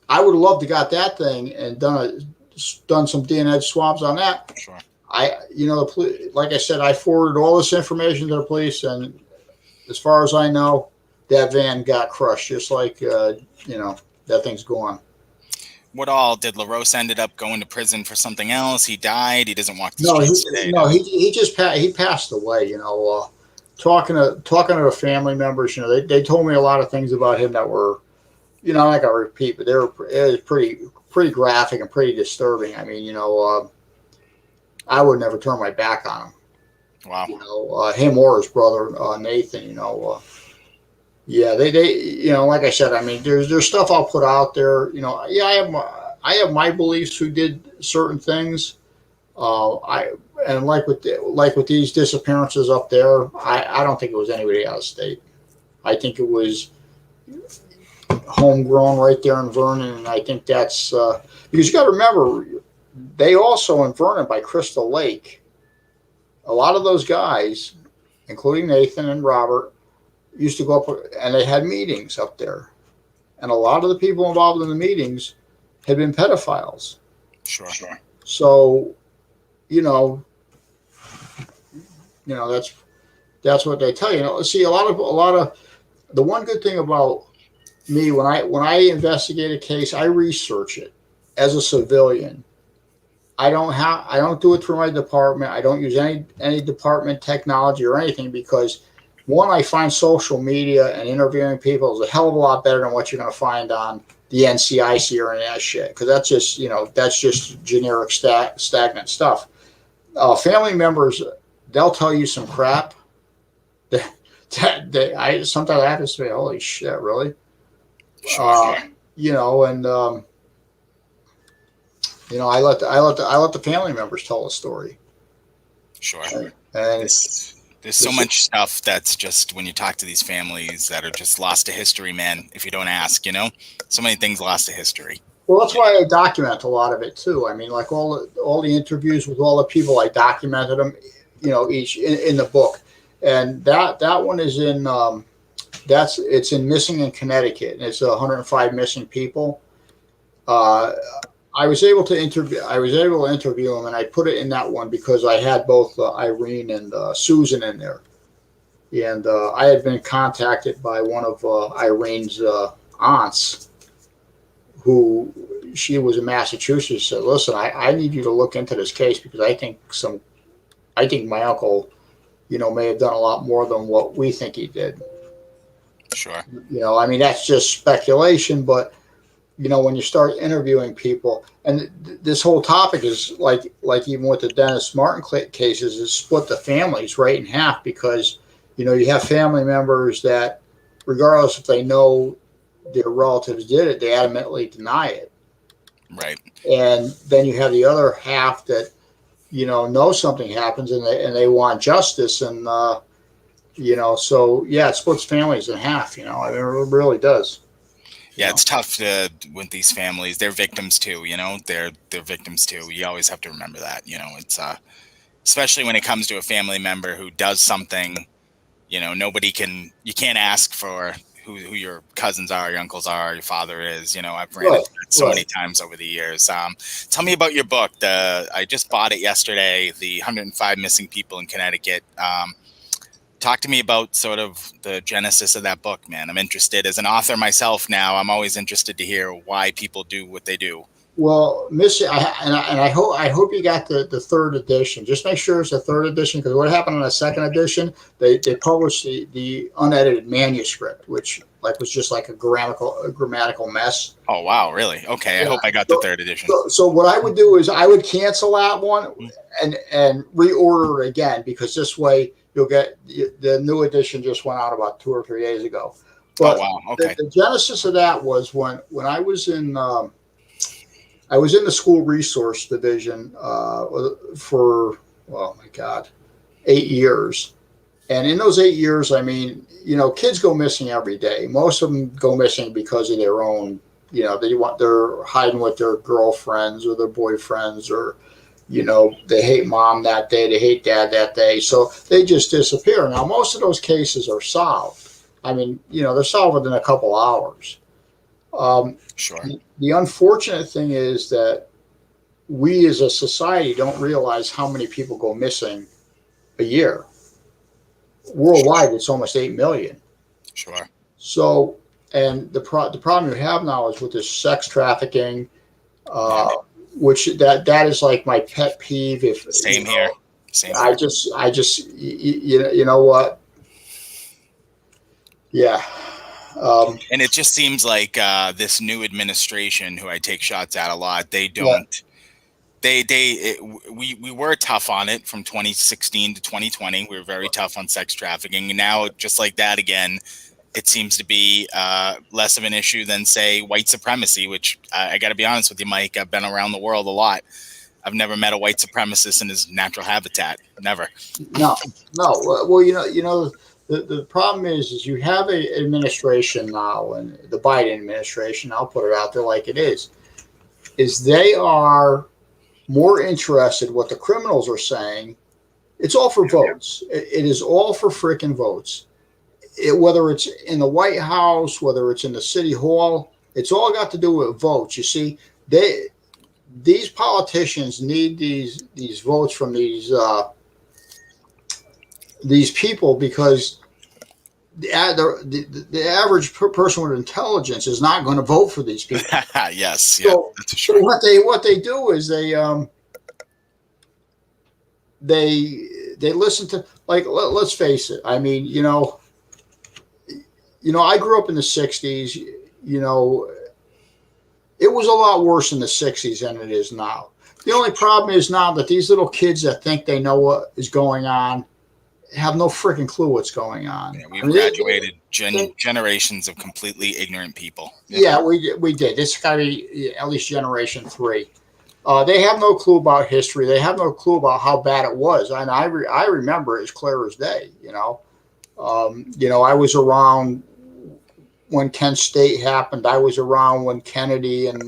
Speaker 2: I would have loved to got that thing and done some DNA swabs on that.
Speaker 1: Sure.
Speaker 2: Like I said, I forwarded all this information to the police, and as far as I know, that van got crushed, just like that thing's gone.
Speaker 1: What all did LaRosa ended up going to prison for something else? He died. He doesn't walk the streets today.
Speaker 2: No, he passed away. You know, talking to the family members, you know, they told me a lot of things about him that were, you know, I'm not gonna repeat, but it was pretty graphic and pretty disturbing. I mean, you know, I would never turn my back on him.
Speaker 1: Wow.
Speaker 2: You know, him or his brother Nathan. You know, yeah, they you know, like I said, I mean, there's stuff I'll put out there. You know, yeah, I have my beliefs who did certain things. Like with these disappearances up there, I don't think it was anybody out of state. I think it was homegrown right there in Vernon, and I think that's because you got to remember, they also in Vernon by Crystal Lake, a lot of those guys, including Nathan and Robert, used to go up and they had meetings up there, and a lot of the people involved in the meetings had been pedophiles.
Speaker 1: Sure.
Speaker 2: So, you know, that's what they tell you. You know, see, a lot of the one good thing about me when I investigate a case, I research it as a civilian. I don't do it through my department. I don't use any department technology or anything because, one, I find social media and interviewing people is a hell of a lot better than what you're going to find on the NCIC or any of that shit, because that's just generic stagnant stuff. Family members, they'll tell you some crap. Sometimes I have to say, "Holy shit, really?" You know, and you know, I let the family members tell the story.
Speaker 1: Sure.
Speaker 2: And
Speaker 1: there's so much stuff that's just, when you talk to these families, that are just lost to history, man. If you don't ask, you know, so many things lost to history.
Speaker 2: Well, that's why I document a lot of it too. I mean, like all the interviews with all the people, I documented them, you know, each in the book. And that one is in it's in Missing in Connecticut, and it's 105 missing people. I was able to interview them, and I put it in that one because I had both Irene and Susan in there, and I had been contacted by one of Irene's aunts, who she was in Massachusetts. Said, "Listen, I need you to look into this case because I think my uncle, you know, may have done a lot more than what we think he did."
Speaker 1: Sure.
Speaker 2: You know, I mean, that's just speculation, but you know, when you start interviewing people, and this whole topic is like even with the Dennis Martin cases, is split the families right in half, because, you know, you have family members that, regardless if they know their relatives did it, they adamantly deny it.
Speaker 1: Right.
Speaker 2: And then you have the other half that, you know something happens and they want justice, and you know, so yeah, it splits families in half. You know, I mean, it really does.
Speaker 1: Yeah, it's tough with these families. They're victims too, you know. They're victims too. You always have to remember that, you know. especially when it comes to a family member who does something. You can't ask for who your cousins are, your uncles are, your father is. I've ran into it so many times over the years. Tell me about your book. I just bought it yesterday, The 105 Missing People in Connecticut. Talk to me about sort of the genesis of that book, man. I'm interested as an author myself now. I'm always interested to hear why people do what they do.
Speaker 2: Well, Missy, I hope you got the third edition. Just make sure it's the third edition, because what happened on the second edition, they published the unedited manuscript, which was just like a grammatical mess.
Speaker 1: Oh wow, really? Okay, yeah. I hope I got the third edition.
Speaker 2: So what I would do is I would cancel that one and reorder it again, because this way you'll get the new edition. Just went out about 2 or 3 days ago. But
Speaker 1: oh wow, okay.
Speaker 2: The genesis of that was when I was in. I was in the school resource division for, oh my God, 8 years. And in those 8 years, I mean, kids go missing every day. Most of them go missing because of their own, they're hiding with their girlfriends or their boyfriends, or, they hate mom that day, they hate dad that day. So they just disappear. Now, most of those cases are solved. I mean, they're solved within a couple hours.
Speaker 1: Sure.
Speaker 2: The unfortunate thing is that we as a society don't realize how many people go missing a year. Worldwide, it's almost 8 million.
Speaker 1: Sure.
Speaker 2: So, and the problem you have now is with this sex trafficking, which that is like my pet peeve.
Speaker 1: Same here.
Speaker 2: I just you know what? Yeah.
Speaker 1: And it just seems like this new administration, who I take shots at a lot, they don't. Yeah. We were tough on it from 2016 to 2020. We were very tough on sex trafficking. And now, just like that again, it seems to be less of an issue than, say, white supremacy, which I got to be honest with you, Mike, I've been around the world a lot. I've never met a white supremacist in his natural habitat. Never.
Speaker 2: No. Well, the problem is you have an administration now, and the Biden administration, I'll put it out there like it is they are more interested what the criminals are saying. It's all for votes. It is all for freaking votes. Whether it's in the White House, whether it's in the City Hall, it's all got to do with votes. You see, these politicians need these votes from these people, because the average person with intelligence is not going to vote for these people.
Speaker 1: Yes,
Speaker 2: so,
Speaker 1: that's true.
Speaker 2: So what they do is they listen to, like, let's face it. I mean, I grew up in the 60s. It was a lot worse in the 60s than it is now. The only problem is now that these little kids that think they know what is going on have no freaking clue what's going on.
Speaker 1: Yeah, we've graduated generations of completely ignorant people.
Speaker 2: Yeah, we did. It's got to be at least generation 3. They have no clue about history. They have no clue about how bad it was. And I remember it as clear as day. I was around when Kent State happened. I was around when Kennedy and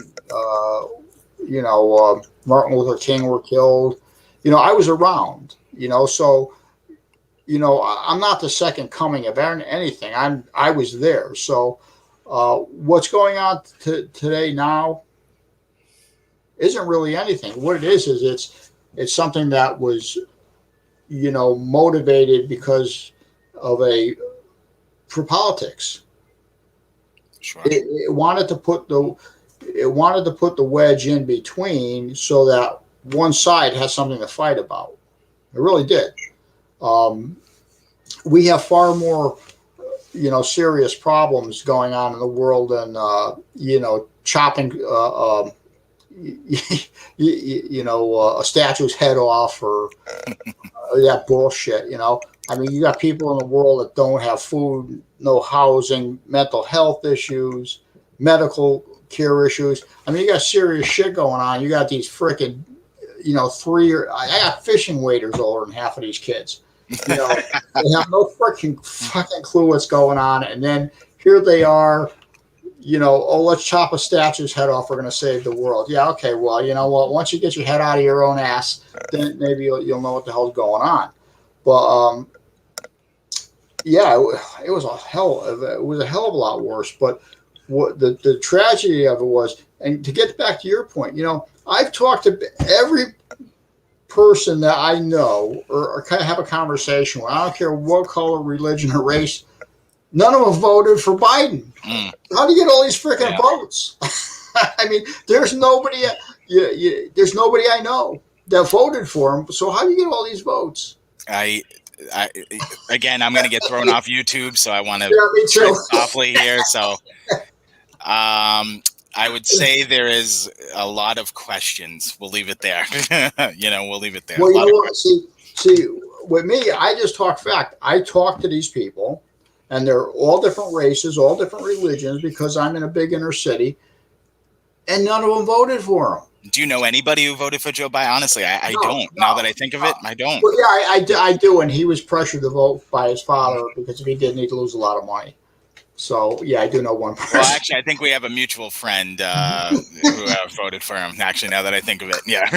Speaker 2: Martin Luther King were killed. I was around. So. I'm not the second coming of anything. I was there. So, what's going on today now isn't really anything. What it is it's something that was, motivated because of for politics.
Speaker 1: Sure.
Speaker 2: It wanted to put the wedge in between so that one side has something to fight about. It really did. We have far more, serious problems going on in the world than, chopping, a statue's head off, or that bullshit. I mean, you got people in the world that don't have food, no housing, mental health issues, medical care issues. I mean, you got serious shit going on. You got these freaking, I got fishing waders older than half of these kids. They have no fucking clue what's going on. And then here they are, let's chop a statue's head off. We're going to save the world. Yeah, okay. Well, you know what? Once you get your head out of your own ass, then maybe you'll know what the hell's going on. But yeah, it was a hell of a lot worse. But what the tragedy of it was, and to get back to your point, I've talked to every person that I know or kind of have a conversation with. I don't care what color, religion, or race. None of them voted for Biden. How do you get all these freaking votes? I mean, there's nobody. There's nobody I know that voted for him. So how do you get all these votes?
Speaker 1: Again, I'm going to get thrown off YouTube, so I want to
Speaker 2: tread
Speaker 1: softly here. So, I would say there is a lot of questions. We'll leave it there. We'll leave it there.
Speaker 2: Well, you know what? See, with me, I just talk fact. I talk to these people. And they're all different races, all different religions, because I'm in a big inner city, and none of them voted for him.
Speaker 1: Do you know anybody who voted for Joe Biden? Honestly, I don't. Now that I think of it, I don't.
Speaker 2: Well, yeah, I do, and he was pressured to vote by his father because if he didn't, he'd lose a lot of money. So, yeah, I do know one person.
Speaker 1: Well, actually, I think we have a mutual friend who voted for him, actually, now that I think of it. Yeah.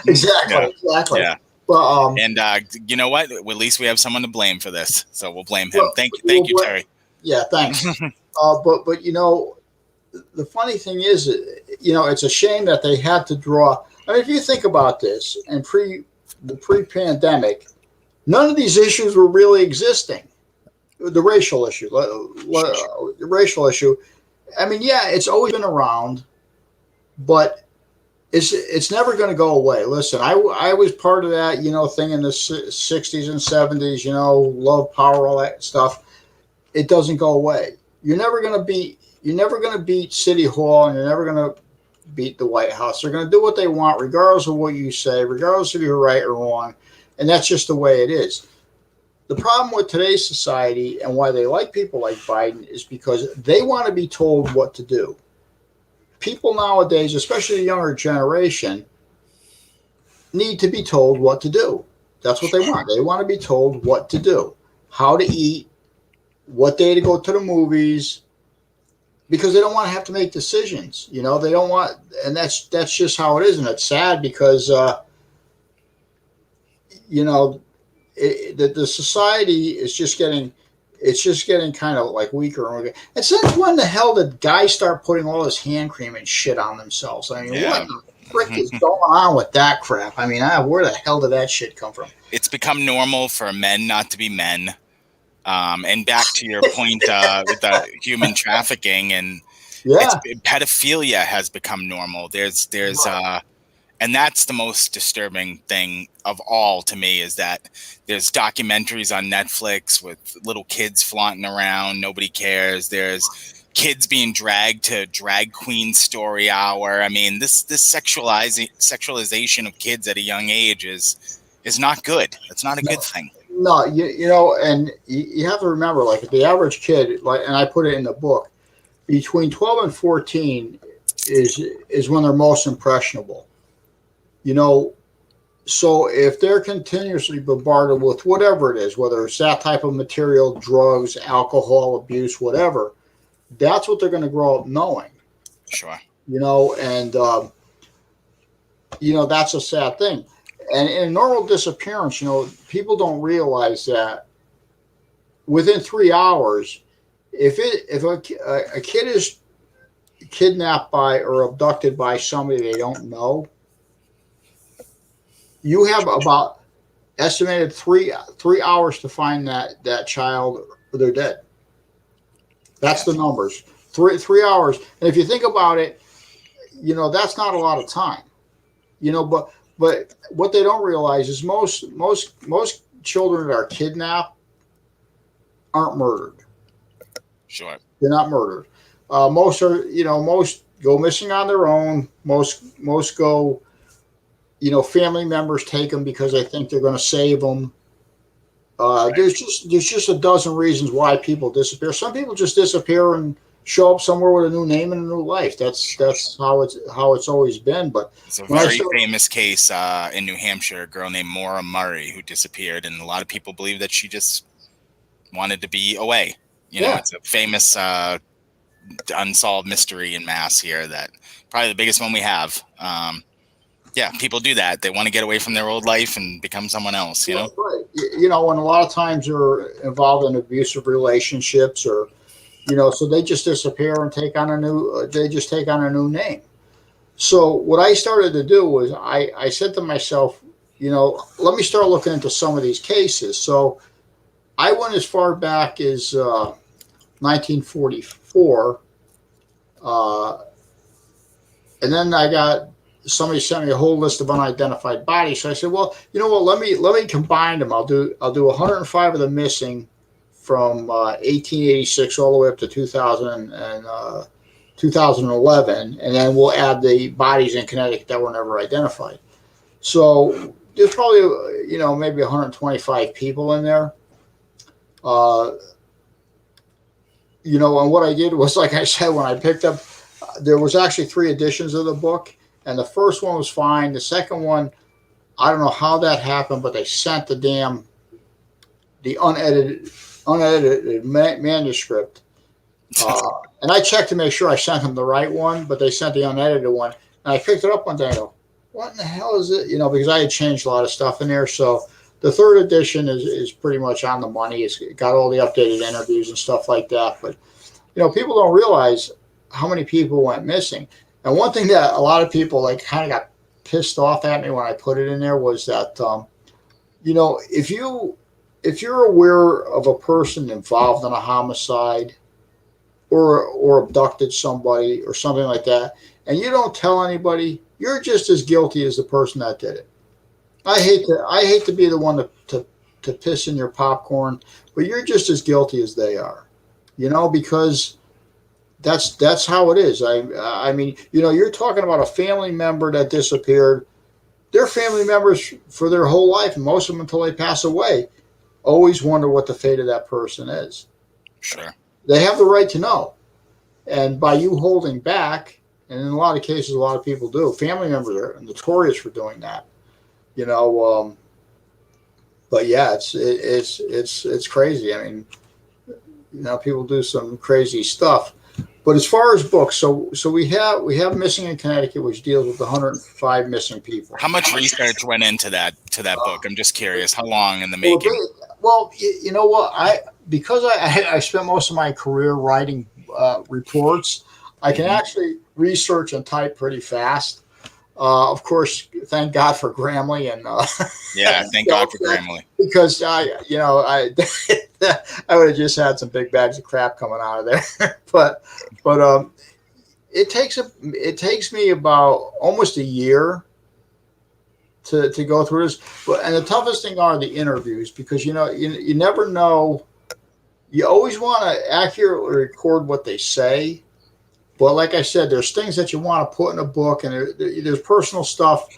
Speaker 2: Exactly.
Speaker 1: Yeah.
Speaker 2: But,
Speaker 1: and you know what? At least we have someone to blame for this, so we'll blame him. Thank you, Terry.
Speaker 2: Yeah, thanks. But the funny thing is, it's a shame that they had to draw. I mean, if you think about this, and the pre-pandemic, none of these issues were really existing. The racial issue, I mean, yeah, it's always been around, but it's never going to go away. Listen, I was part of that, thing in the 60s and 70s, love, power, all that stuff. It doesn't go away. You're never going to beat City Hall, and you're never going to beat the White House. They're going to do what they want, regardless of what you say, regardless if you're right or wrong. And that's just the way it is. The problem with today's society and why they like people like Biden is because they want to be told what to do. People nowadays, especially the younger generation, need to be told what to do. That's what they want. They want to be told what to do, how to eat, what day to go to the movies, because they don't want to have to make decisions. They don't want, and that's just how it is. And it's sad because, the society is just getting. It's just getting kind of like weaker and weaker. And since when the hell did guys start putting all this hand cream and shit on themselves? I mean, what the frick is going on with that crap? I mean, where the hell did that shit come from?
Speaker 1: It's become normal for men not to be men. And back to your point with the human trafficking and pedophilia has become normal. There's and that's the most disturbing thing of all to me is that there's documentaries on Netflix with little kids flaunting around. Nobody cares. There's kids being dragged to drag queen story hour. I mean, this sexualization of kids at a young age is not good. It's not a good thing.
Speaker 2: No, and you have to remember, like the average kid, and I put it in the book, between 12 and 14 is when they're most impressionable. So if they're continuously bombarded with whatever it is, whether it's that type of material, drugs, alcohol abuse, whatever, that's what they're going to grow up knowing.
Speaker 1: Sure.
Speaker 2: And that's a sad thing. And in a normal disappearance, people don't realize that within 3 hours, if a kid is kidnapped by or abducted by somebody they don't know, you have about estimated three hours to find that child, or they're dead. That's the numbers. 3 hours. And if you think about it, that's not a lot of time. But what they don't realize is most children that are kidnapped aren't murdered.
Speaker 1: Sure.
Speaker 2: They're not murdered. Most are, most go missing on their own. Most go, family members take them because they think they're going to save them. Right. There's just a dozen reasons why people disappear. Some people just disappear and show up somewhere with a new name and a new life. That's how it's always been. But
Speaker 1: it's a very famous case in New Hampshire, a girl named Maura Murray who disappeared, and a lot of people believe that she just wanted to be away. It's a famous unsolved mystery in mass here. That probably the biggest one we have. Yeah, people do that. They want to get away from their old life and become someone else, you know?
Speaker 2: Right. And a lot of times they're involved in abusive relationships or, so they just disappear and take on a new name. So what I started to do was I said to myself, let me start looking into some of these cases. So I went as far back as 1944. And then somebody sent me a whole list of unidentified bodies. So I said, well, you know what? Let me combine them. I'll do 105 of the missing from 1886 all the way up to 2011, and then we'll add the bodies in Connecticut that were never identified. So there's probably maybe 125 people in there. And what I did was, like I said, when I picked up, there was actually 3 editions of the book. And the first one was fine. The second one, I don't know how that happened, but they sent the unedited manuscript. And I checked to make sure I sent them the right one, but they sent the unedited one. And I picked it up one day and I go, what in the hell is it? Because I had changed a lot of stuff in there. So the 3rd edition is pretty much on the money. It's got all the updated interviews and stuff like that. But, people don't realize how many people went missing. And one thing that a lot of people kind of got pissed off at me when I put it in there was that, if you're aware of a person involved in a homicide or abducted somebody or something like that, and you don't tell anybody, you're just as guilty as the person that did it. I hate to be the one to piss in your popcorn, but you're just as guilty as they are, because that's how it is. I mean, you're talking about a family member that disappeared. They're family members for their whole life, and most of them until they pass away, always wonder what the fate of that person is.
Speaker 1: Sure.
Speaker 2: They have the right to know. And by you holding back, and in a lot of cases, a lot of people do, family members are notorious for doing that. But yeah, it's crazy. I mean, people do some crazy stuff. But as far as books, so we have Missing in Connecticut, which deals with 105 missing people.
Speaker 1: How much research went into that book? I'm just curious. How long in the making?
Speaker 2: Well, you know what? Because I spent most of my career writing reports, I can actually research and type pretty fast. Of course, thank God for Grammarly and
Speaker 1: yeah, thank God for Grammarly,
Speaker 2: because I would have just had some big bags of crap coming out of there. but it takes me about almost a year to go through this. And the toughest thing are the interviews, because you never know. You always want to accurately record what they say. But like I said, there's things that you want to put in a book, and there's personal stuff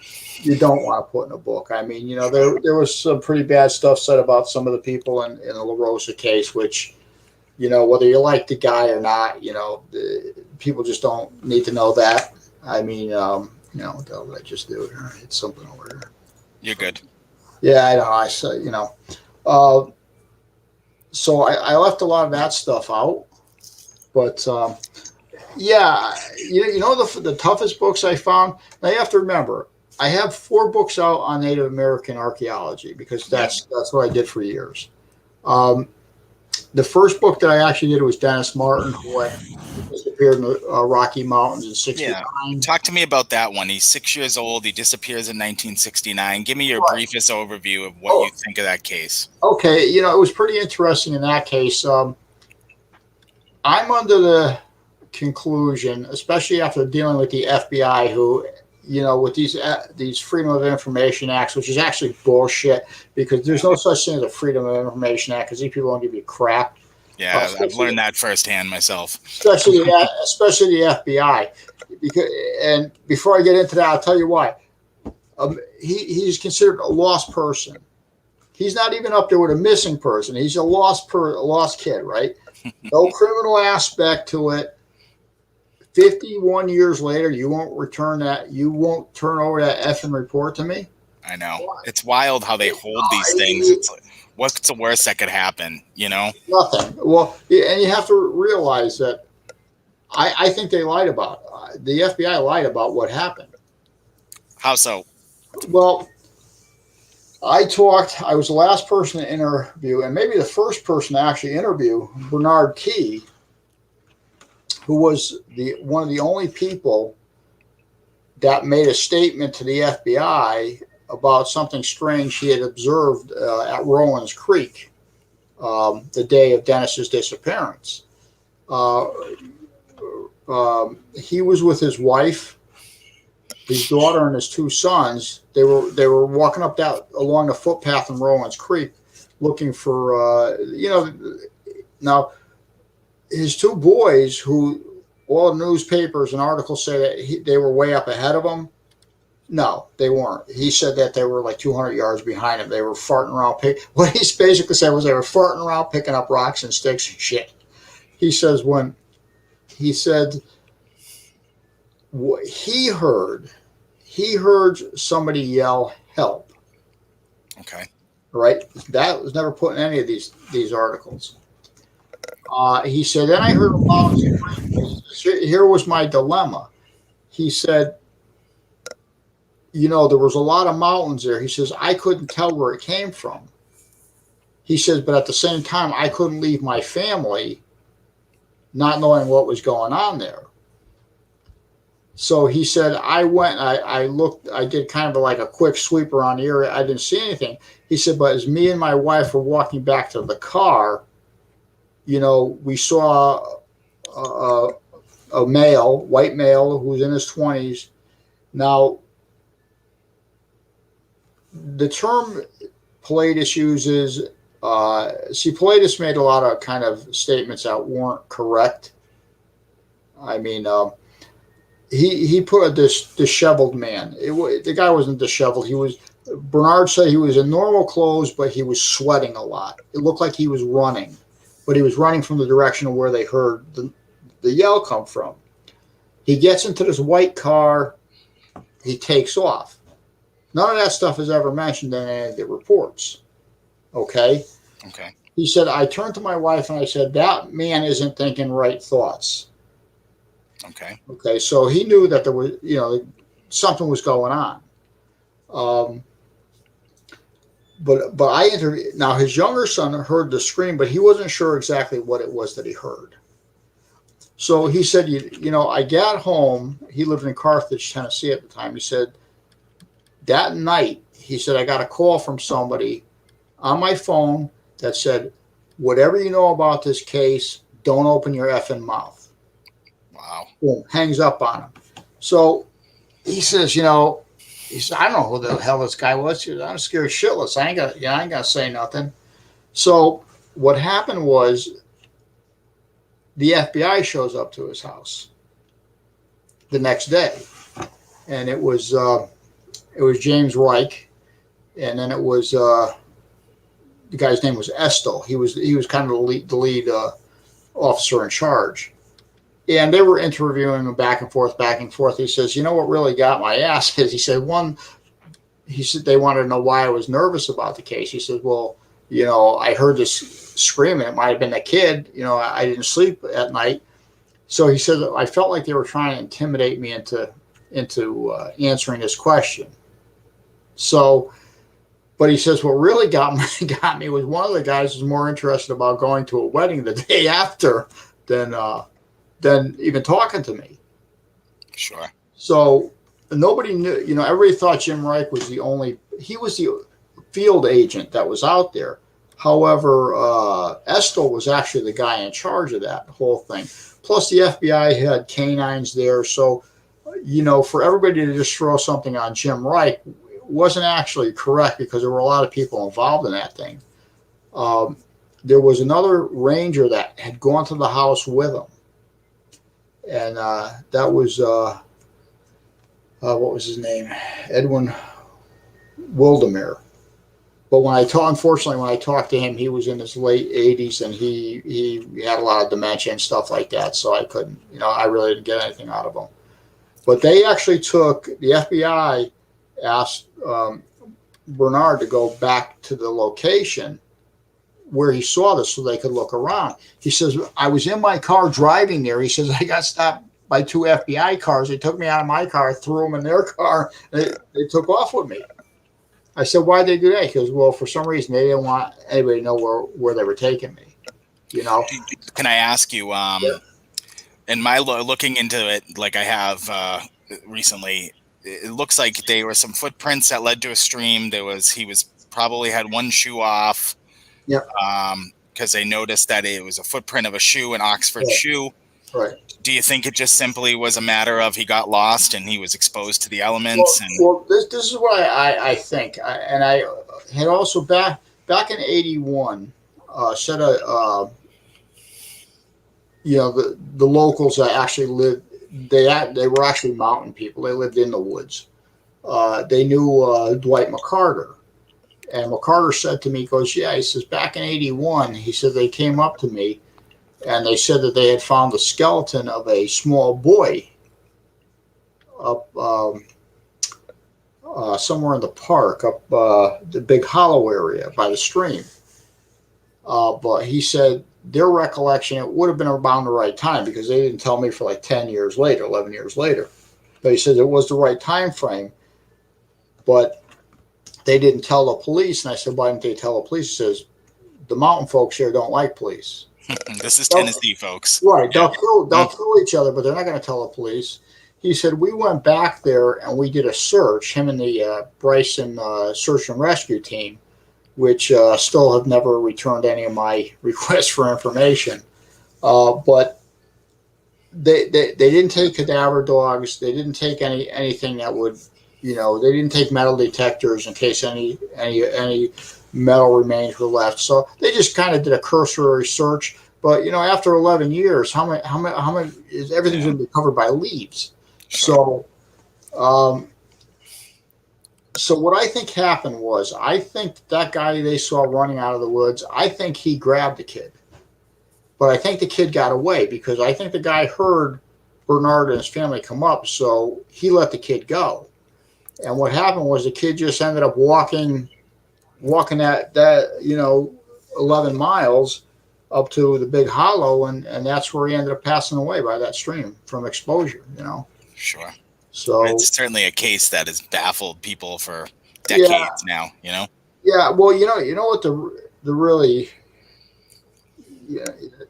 Speaker 2: you don't want to put in a book. I mean, there was some pretty bad stuff said about some of the people in the La Rosa case, which, whether you like the guy or not, people just don't need to know that. I mean, what the hell did I just do? It's something over there.
Speaker 1: You're good.
Speaker 2: Yeah, I know. I said, so I left a lot of that stuff out, but yeah, the toughest books I found. Now you have to remember, I have 4 books out on Native American archaeology, because that's what I did for years. The first book that I actually did was Dennis Martin, who disappeared in the Rocky Mountains in '69.
Speaker 1: Yeah. Talk to me about that one. He's 6 years old. He disappears in 1969. Give me your briefest overview of what you think of that case. Okay,
Speaker 2: it was pretty interesting in that case. I'm under the conclusion, especially after dealing with the FBI, who, with these Freedom of Information Acts, which is actually bullshit, because there's no such thing as a Freedom of Information Act, because these people don't give you crap.
Speaker 1: Yeah, I've learned that firsthand myself.
Speaker 2: Especially the FBI. And before I get into that, I'll tell you why. He's considered a lost person. He's not even up there with a missing person. He's a lost kid, right? No criminal aspect to it. 51 years later, you won't return that. You won't turn over that effing report to me.
Speaker 1: I know. It's wild how they hold these things. It's like, what's the worst that could happen?
Speaker 2: Nothing. Well, and you have to realize that I think they lied about the FBI lied about what happened.
Speaker 1: How so?
Speaker 2: Well, I was the last person to interview, and maybe the first person to actually interview Bernard Key, who was the one of the only people that made a statement to the FBI about something strange he had observed at Rowan's Creek the day of Dennis's disappearance. Uh, he was with his wife, his daughter, and his two sons. They were walking up that along the footpath in Rowan's Creek, looking for now his two boys, who all the newspapers and articles say that they were way up ahead of him. No, they weren't. He said that they were like 200 yards behind him. They were farting around. What he basically said was they were farting around, picking up rocks and sticks and shit. He says he said what he heard somebody yell help.
Speaker 1: Okay.
Speaker 2: Right? That was never put in any of these articles. He said, then I heard a loud scream. Here was my dilemma. He said, there was a lot of mountains there. He says, I couldn't tell where it came from. He says, but at the same time, I couldn't leave my family not knowing what was going on there. So he said, I went, I looked, I did kind of like a quick sweep around the area. I didn't see anything. He said, but as me and my wife were walking back to the car, we saw a white male who was in his 20s. Now, the term Pilatus uses, Pilatus made a lot of kind of statements that weren't correct. I mean, he put a disheveled man. The guy wasn't disheveled. Bernard said he was in normal clothes, but he was sweating a lot. It looked like he was running, but he was running from the direction of where they heard the yell come from. He gets into this white car. He takes off. None of that stuff is ever mentioned in any of the reports. Okay?
Speaker 1: Okay.
Speaker 2: He said, I turned to my wife and I said, that man isn't thinking right thoughts.
Speaker 1: Okay.
Speaker 2: Okay, so he knew that there was, something was going on. But I interviewed. Now, his younger son heard the scream, but he wasn't sure exactly what it was that he heard. So he said, I got home. He lived in Carthage, Tennessee at the time. He said, that night, he said, I got a call from somebody on my phone that said, whatever you know about this case, don't open your effing mouth.
Speaker 1: Wow.
Speaker 2: Boom, hangs up on him. So he says, he said, I don't know who the hell this guy was. He said, I'm scared shitless. I ain't gonna say nothing. So what happened was the FBI shows up to his house the next day, and it was James Reich, and then it was the guy's name was Estel. He was kind of the lead officer in charge. And they were interviewing him back and forth. He says, what really got my ass is, he said, they wanted to know why I was nervous about the case. He said, well, I heard this screaming. It might have been a kid. I didn't sleep at night. So he said, I felt like they were trying to intimidate me into answering this question. So, but he says, what really got me was one of the guys was more interested about going to a wedding the day after than even talking to me.
Speaker 1: Sure.
Speaker 2: So nobody knew, everybody thought Jim Reich was he was the field agent that was out there. However, Estel was actually the guy in charge of that whole thing. Plus the FBI had canines there. So, for everybody to just throw something on Jim Reich wasn't actually correct, because there were a lot of people involved in that thing. There was another ranger that had gone to the house with him. And that was, what was his name? Edwin Wildemere. But unfortunately, when I talked to him, he was in his late 80s, and he had a lot of dementia and stuff like that. So I couldn't, I really didn't get anything out of him. But the FBI asked Bernard to go back to the location where he saw this so they could look around. He says, I was in my car driving there. He says, I got stopped by 2 FBI cars. They took me out of my car, threw them in their car, and they took off with me. I said, why'd they do that? He goes, well, for some reason, they didn't want anybody to know where they were taking me.
Speaker 1: Can I ask you,
Speaker 2: Yeah.
Speaker 1: in my looking into it, like I have recently, it looks like there were some footprints that led to a stream. He was probably had one shoe off.
Speaker 2: Yep.
Speaker 1: Because they noticed that it was a footprint of a shoe, an Oxford shoe.
Speaker 2: Right.
Speaker 1: Do you think it just simply was a matter of he got lost and he was exposed to the elements?
Speaker 2: Well, this is what I think. I had also back in 81 said the locals that actually lived, they were actually mountain people. They lived in the woods. They knew Dwight McCarter. And McCarter said to me, he goes, yeah, he says, back in 81, he said, they came up to me and they said that they had found the skeleton of a small boy up somewhere in the park, up the Big Hollow area by the stream. But he said their recollection, it would have been around the right time because they didn't tell me for like 10 years later, 11 years later. But he said it was the right time frame. But they didn't tell the police. And I said, why didn't they tell the police? He says, the mountain folks here don't like police.
Speaker 1: This is Tennessee, folks.
Speaker 2: Right. They'll kill each other, but they're not going to tell the police. He said, we went back there and we did a search, him and the Bryson search and rescue team, which still have never returned any of my requests for information. But they didn't take cadaver dogs. They didn't take anything that would, they didn't take metal detectors in case any metal remains were left. So they just kind of did a cursory search. But after 11 years, how many is everything's going to be covered by leaves? Sure. So what I think happened was, I think that guy they saw running out of the woods, I think he grabbed the kid. But I think the kid got away because I think the guy heard Bernard and his family come up, so he let the kid go. And what happened was the kid just ended up walking that 11 miles up to the Big Hollow, and that's where he ended up passing away by that stream from exposure.
Speaker 1: Sure.
Speaker 2: So
Speaker 1: it's certainly a case that has baffled people for decades now.
Speaker 2: Yeah. Well, you know what the really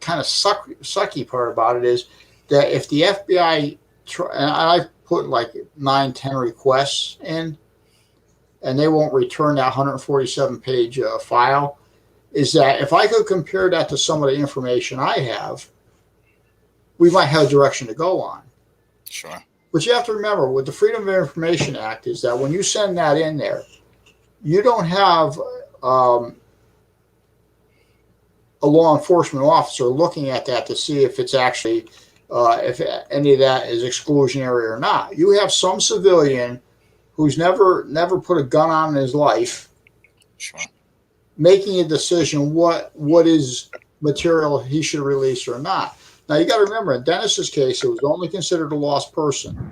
Speaker 2: kind of sucky part about it is that if the FBI and I put like 9-10 requests in, and they won't return that 147-page file, is that if I could compare that to some of the information I have, we might have a direction to go on.
Speaker 1: Sure.
Speaker 2: But you have to remember, with the Freedom of Information Act, is that when you send that in there, you don't have a law enforcement officer looking at that to see if it's actually, if any of that is exclusionary or not. You have some civilian who's never put a gun on in his life,
Speaker 1: sure,
Speaker 2: making a decision what is material he should release or not. Now, you got to remember, in Dennis's case, it was only considered a lost person.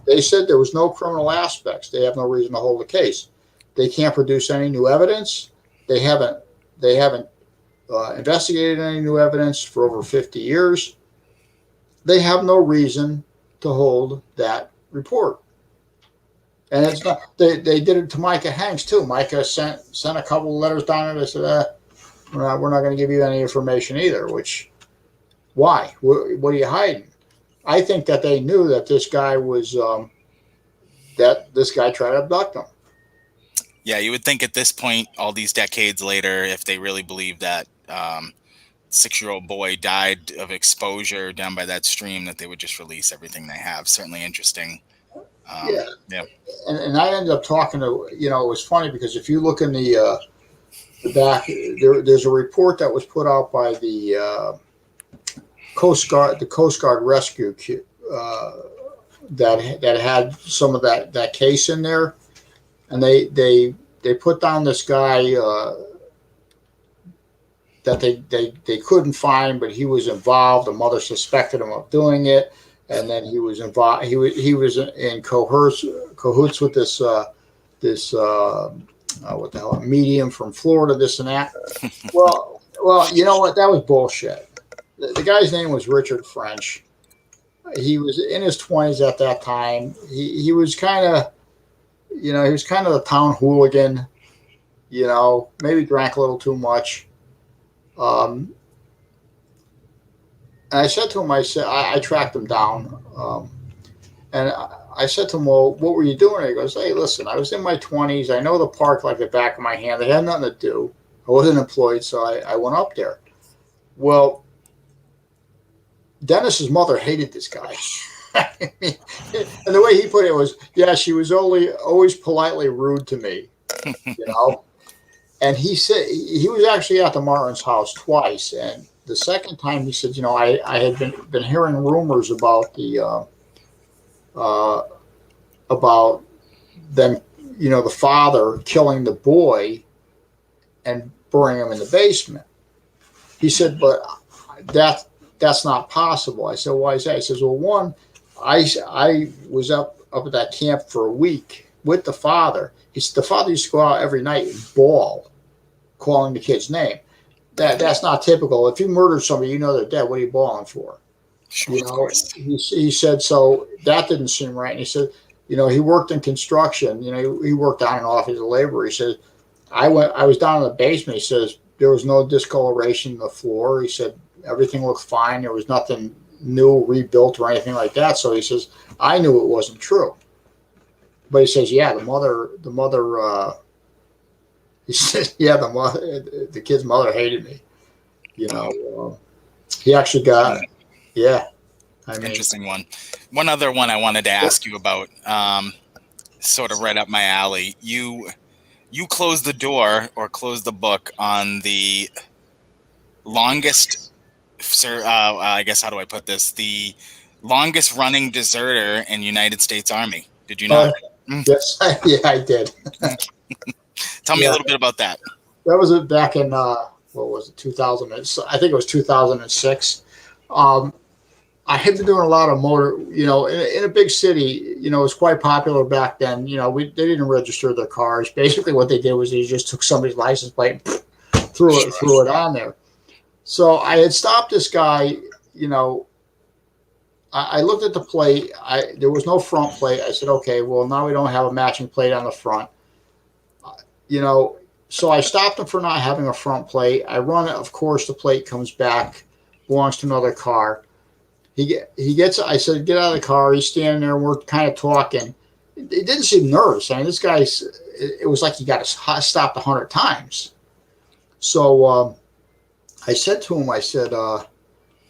Speaker 2: They said there was no criminal aspects. They have no reason to hold the case. They can't produce any new evidence. They haven't investigated any new evidence for over 50 years. They have no reason to hold that report. And it's not. They did it to Micah Hanks too. Micah sent a couple of letters down there. They said, we're not going to give you any information either. Which, why? What are you hiding? I think that they knew that this guy was that this guy tried to abduct them.
Speaker 1: Yeah, you would think at this point, all these decades later, if they really believed that 6-year-old boy died of exposure down by that stream, that they would just release everything they have. Certainly interesting.
Speaker 2: Yeah. And I ended up talking to, it was funny because if you look in the back, there's a report that was put out by the Coast Guard rescue that had some of that case in there, and they put down this guy that they couldn't find, but he was involved. The mother suspected him of doing it. And then he was involved. He was in cahoots with this what the hell, medium from Florida, this and that. Well, Well, you know what? That was bullshit. The guy's name was Richard French. He was in his 20s at that time. He was kind of, he was kind of the town hooligan. Maybe drank a little too much. Um, and I said to him, I tracked him down. And I said to him, well, what were you doing? He goes, hey, listen, I was in my 20s. I know the park like the back of my hand. They had nothing to do. I wasn't employed, so I went up there. Well, Dennis's mother hated this guy. I mean, and the way he put it was, yeah, she was always politely rude to me, And he said he was actually at the Martin's house twice. And the second time he said, I had been hearing rumors about about them, the father killing the boy and burying him in the basement. He said, but that's not possible. I said, why is that? He says, well, one, I was up at that camp for a week with the father. He said the father used to go out every night and bawl, calling the kid's name. That's not typical. If you murdered somebody, they're dead. What are you bawling for?
Speaker 1: Sure,
Speaker 2: he said, so that didn't seem right. And he said, he worked in construction. He worked on and off as a laborer. He said, I was down in the basement. He says, there was no discoloration in the floor. He said, everything looked fine. There was nothing new rebuilt or anything like that. So he says, I knew it wasn't true. But he says, yeah, the mother, he said, yeah, the kid's mother hated me. He actually got, yeah.
Speaker 1: Interesting one. One other one I wanted to ask you about, sort of right up my alley. You closed the door or closed the book on the longest, I guess, how do I put this? The longest running deserter in United States Army. Did you know?
Speaker 2: Yes, yeah, I did.
Speaker 1: Tell me a little bit about that.
Speaker 2: That was back in, what was it, 2000? I think it was 2006. I had been doing a lot of motor, in a big city, it was quite popular back then. They didn't register their cars. Basically what they did was they just took somebody's license plate and threw it on there. So I had stopped this guy, I looked at the plate. There was no front plate. I said, okay, well, now we don't have a matching plate on the front. So I stopped him for not having a front plate. I run it. Of course, the plate comes back, belongs to another car. I said, get out of the car. He's standing there and we're kind of talking. It didn't seem nervous. I mean, this guy, it was like he got stopped 100 times. So I said to him, I said, let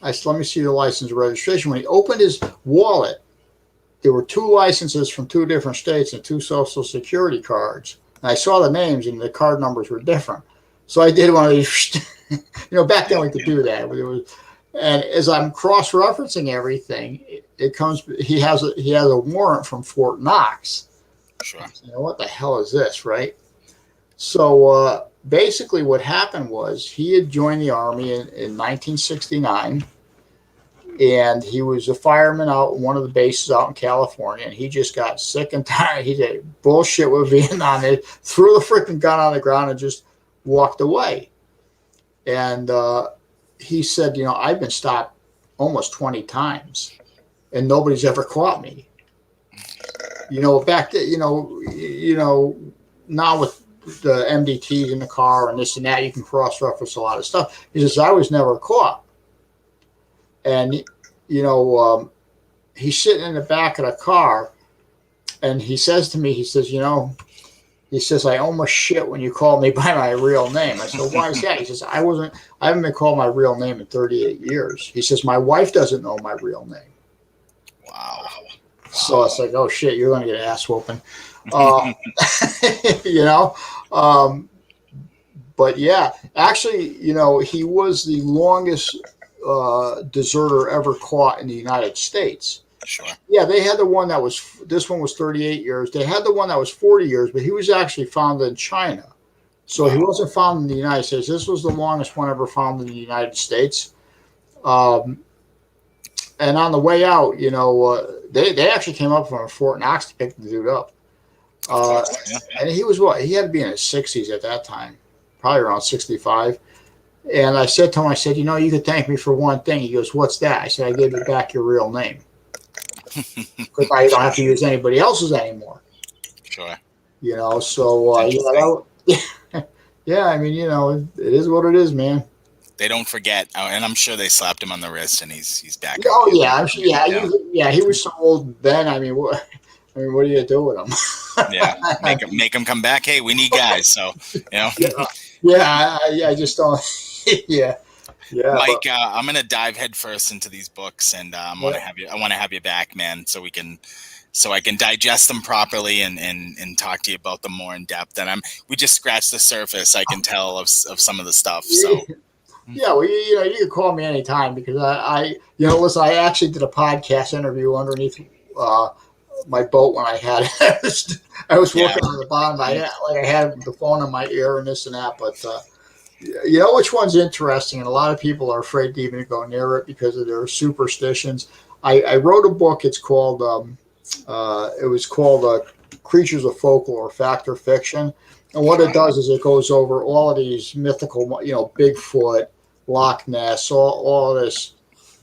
Speaker 2: me see your license and registration. When he opened his wallet, there were 2 licenses from 2 different states and 2 Social Security cards. And I saw the names and the card numbers were different. So I did one of these, back then we could do that. And as I'm cross-referencing everything, it comes, he has a warrant from Fort Knox.
Speaker 1: Sure.
Speaker 2: What the hell is this, right? So basically what happened was he had joined the Army in 1969, and he was a fireman out in one of the bases out in California, and he just got sick and tired. He did bullshit with Vietnam. He threw the freaking gun on the ground and just walked away. And he said, I've been stopped almost 20 times, and nobody's ever caught me. Back then, now with the MDTs in the car and this and that, you can cross-reference a lot of stuff. He says, I was never caught. And, he's sitting in the back of the car, and he says to me, he says, I almost shit when you called me by my real name. I said, why is that? He says, I haven't been called my real name in 38 years. He says, my wife doesn't know my real name.
Speaker 1: Wow.
Speaker 2: So it's like, oh shit, you're going to get ass whooping. But yeah, actually, he was the longest deserter ever caught in the United States.
Speaker 1: Sure.
Speaker 2: Yeah, they had the one this one was 38 years. They had the one that was 40 years, but he was actually found in China. So he wasn't found in the United States. This was the longest one ever found in the United States. And on the way out, they actually came up from Fort Knox to pick the dude up. And he was he had to be in his 60s at that time, probably around 65. And I said to him, I said, you know, you could thank me for one thing. He goes, what's that? I said, I gave you back your real name because I don't have to use anybody else's anymore.
Speaker 1: Sure.
Speaker 2: You know, so yeah, I mean, you know, it is what it is, man.
Speaker 1: They don't forget, and I'm sure they slapped him on the wrist, and he's back out.
Speaker 2: Oh yeah, I'm sure, yeah, he was so old then. I mean, what do you do with him?
Speaker 1: Yeah, make him come back. Hey, we need guys, so you know.
Speaker 2: I just don't. Yeah.
Speaker 1: Mike, I'm gonna dive headfirst into these books, and I want to have you back, man, so I can digest them properly and talk to you about them more in depth. And we just scratched the surface, I can tell, of some of the stuff. So
Speaker 2: yeah, well, you know, you can call me anytime because you know, listen, I actually did a podcast interview underneath my boat when I had it. I was working on the bottom. I had the phone in my ear and this and that, but you know which one's interesting, and a lot of people are afraid to even go near it because of their superstitions. I wrote a book. It's called Creatures of Folklore, Fact or Fiction. And what it does is it goes over all of these mythical, you know, Bigfoot, Loch Ness, all of this,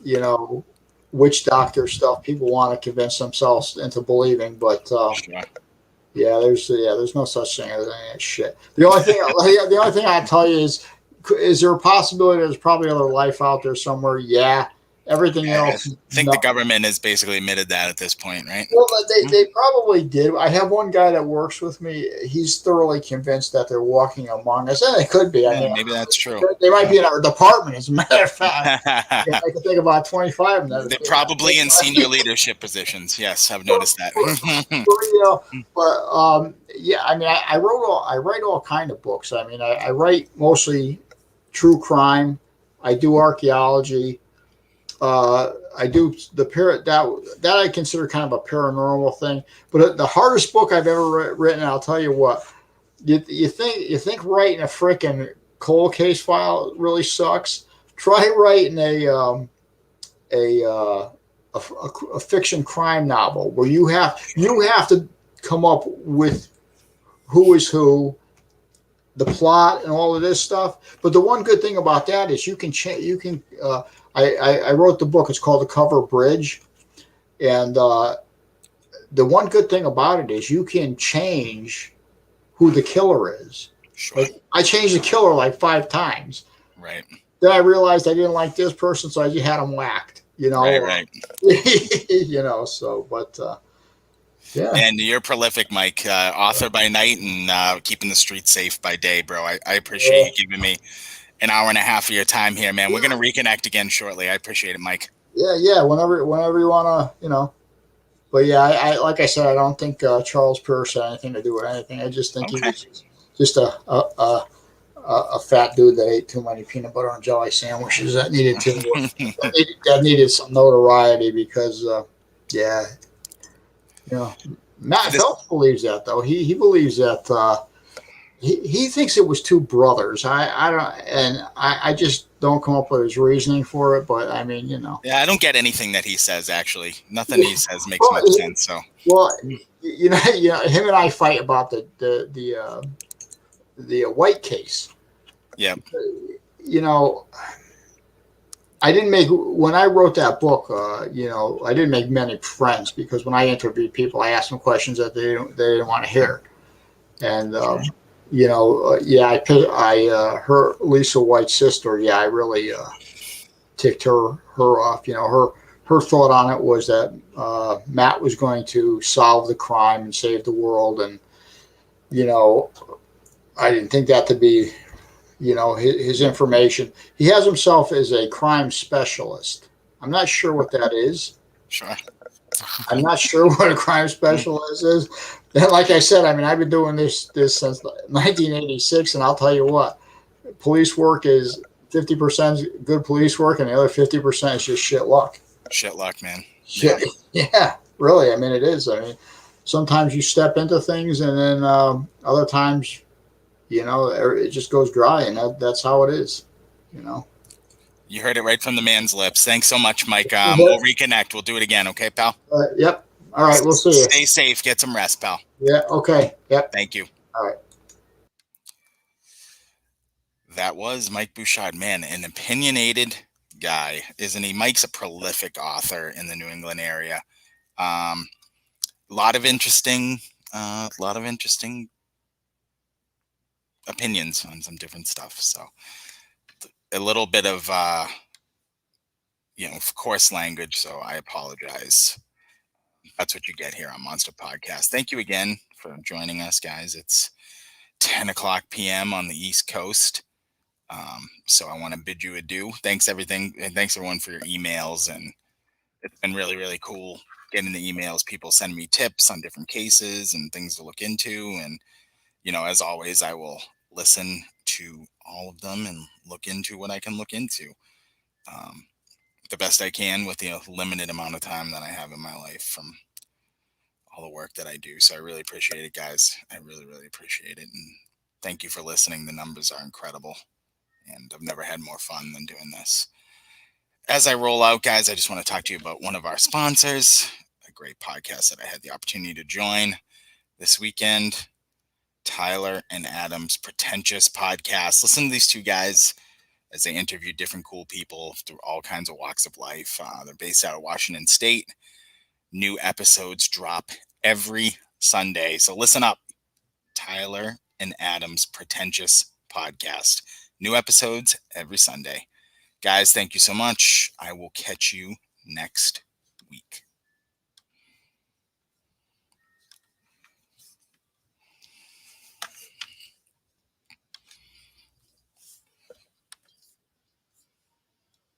Speaker 2: you know, witch doctor stuff people want to convince themselves into believing. But there's no such thing as any shit. The only thing I tell you is there a possibility there's probably other life out there somewhere? Yeah. Everything else.
Speaker 1: I think the government has basically admitted that at this point, right?
Speaker 2: Well, they probably did. I have one guy that works with me. He's thoroughly convinced that they're walking among us. And it could be. I mean,
Speaker 1: maybe that's true.
Speaker 2: They might be in our department, as a matter of fact. I can think about 25 of them.
Speaker 1: They're probably in senior leadership positions. Yes, I've noticed that.
Speaker 2: Yeah, I mean, I write all kind of books. I mean, I write mostly true crime. I do archaeology. I do that I consider kind of a paranormal thing. But the hardest book I've ever written, I'll tell you what, you think writing a freaking cold case file really sucks. Try writing a fiction crime novel where you have to come up with who is who, the plot, and all of this stuff. But the one good thing about that is you can I wrote the book. It's called The Cover Bridge. And the one good thing about it is you can change who the killer is.
Speaker 1: Sure.
Speaker 2: Like, I changed the killer like 5 times.
Speaker 1: Right.
Speaker 2: Then I realized I didn't like this person, so I just had him whacked. You know.
Speaker 1: Right.
Speaker 2: You know. So, but yeah.
Speaker 1: And you're prolific, Mike. Author by night and keeping the streets safe by day, bro. I appreciate you giving me an hour and a half of your time here, man. We're going to reconnect again shortly. I appreciate it, Mike.
Speaker 2: Yeah. Whenever you want to, you know. But yeah, I like I said, I don't think Charles Pierce had anything to do with anything. I just think he was just a fat dude that ate too many peanut butter and jelly sandwiches that needed some notoriety because, you know, Matt Phelps believes that though. He believes that. He thinks it was 2 brothers. I just don't come up with his reasoning for it. But I mean, you know.
Speaker 1: Yeah, I don't get anything that he says. Actually, nothing he says makes much sense. So.
Speaker 2: Well, you know, him and I fight about the White case.
Speaker 1: Yeah.
Speaker 2: You know, when I wrote that book, you know, I didn't make many friends because when I interviewed people, I asked them questions that they didn't want to hear, and. You know, I her Lisa White's sister. Yeah, I really ticked her off. You know, her thought on it was that Matt was going to solve the crime and save the world, and you know, I didn't think that to be, you know, his information. He has himself as a crime specialist. I'm not sure what that is.
Speaker 1: Sure.
Speaker 2: I'm not sure what a crime specialist is. And like I said, I mean, I've been doing this since 1986, and I'll tell you what, police work is 50% good police work, and the other 50% is just shit luck.
Speaker 1: Shit luck, man.
Speaker 2: Yeah, really. I mean, it is. I mean, sometimes you step into things, and then other times, you know, it just goes dry, and that's how it is, you know.
Speaker 1: You heard it right from the man's lips. Thanks so much, Mike. We'll reconnect. We'll do it again. Okay, pal?
Speaker 2: Yep. All right. We'll see you.
Speaker 1: Stay safe. Get some rest, pal.
Speaker 2: Yeah. Okay. Yep.
Speaker 1: Thank you.
Speaker 2: All right.
Speaker 1: That was Mike Bouchard. Man, an opinionated guy, isn't he? Mike's a prolific author in the New England area. Um, a lot of interesting, opinions on some different stuff. So a little bit of, of course, language. So I apologize. That's what you get here on Monster Podcast. Thank you again for joining us, guys. It's 10 o'clock p.m. on the East Coast. So I want to bid you adieu. Thanks everyone for your emails, and it's been really, really cool getting the emails. People send me tips on different cases and things to look into, and as always, I will listen to all of them and look into what I can look into, the best I can with the limited amount of time that I have in my life from all the work that I do. So I really appreciate it, guys. I really, really appreciate it, and thank you for listening. The numbers are incredible, and I've never had more fun than doing this. As I roll out, guys, I just want to talk to you about one of our sponsors, a great podcast that I had the opportunity to join this weekend, Tyler and Adam's Pretentious Podcast. Listen to these two guys as they interview different cool people through all kinds of walks of life. They're based out of Washington State. New episodes drop every Sunday. So listen up. Tyler and Adam's Pretentious Podcast. New episodes every Sunday. Guys, thank you so much. I will catch you next week.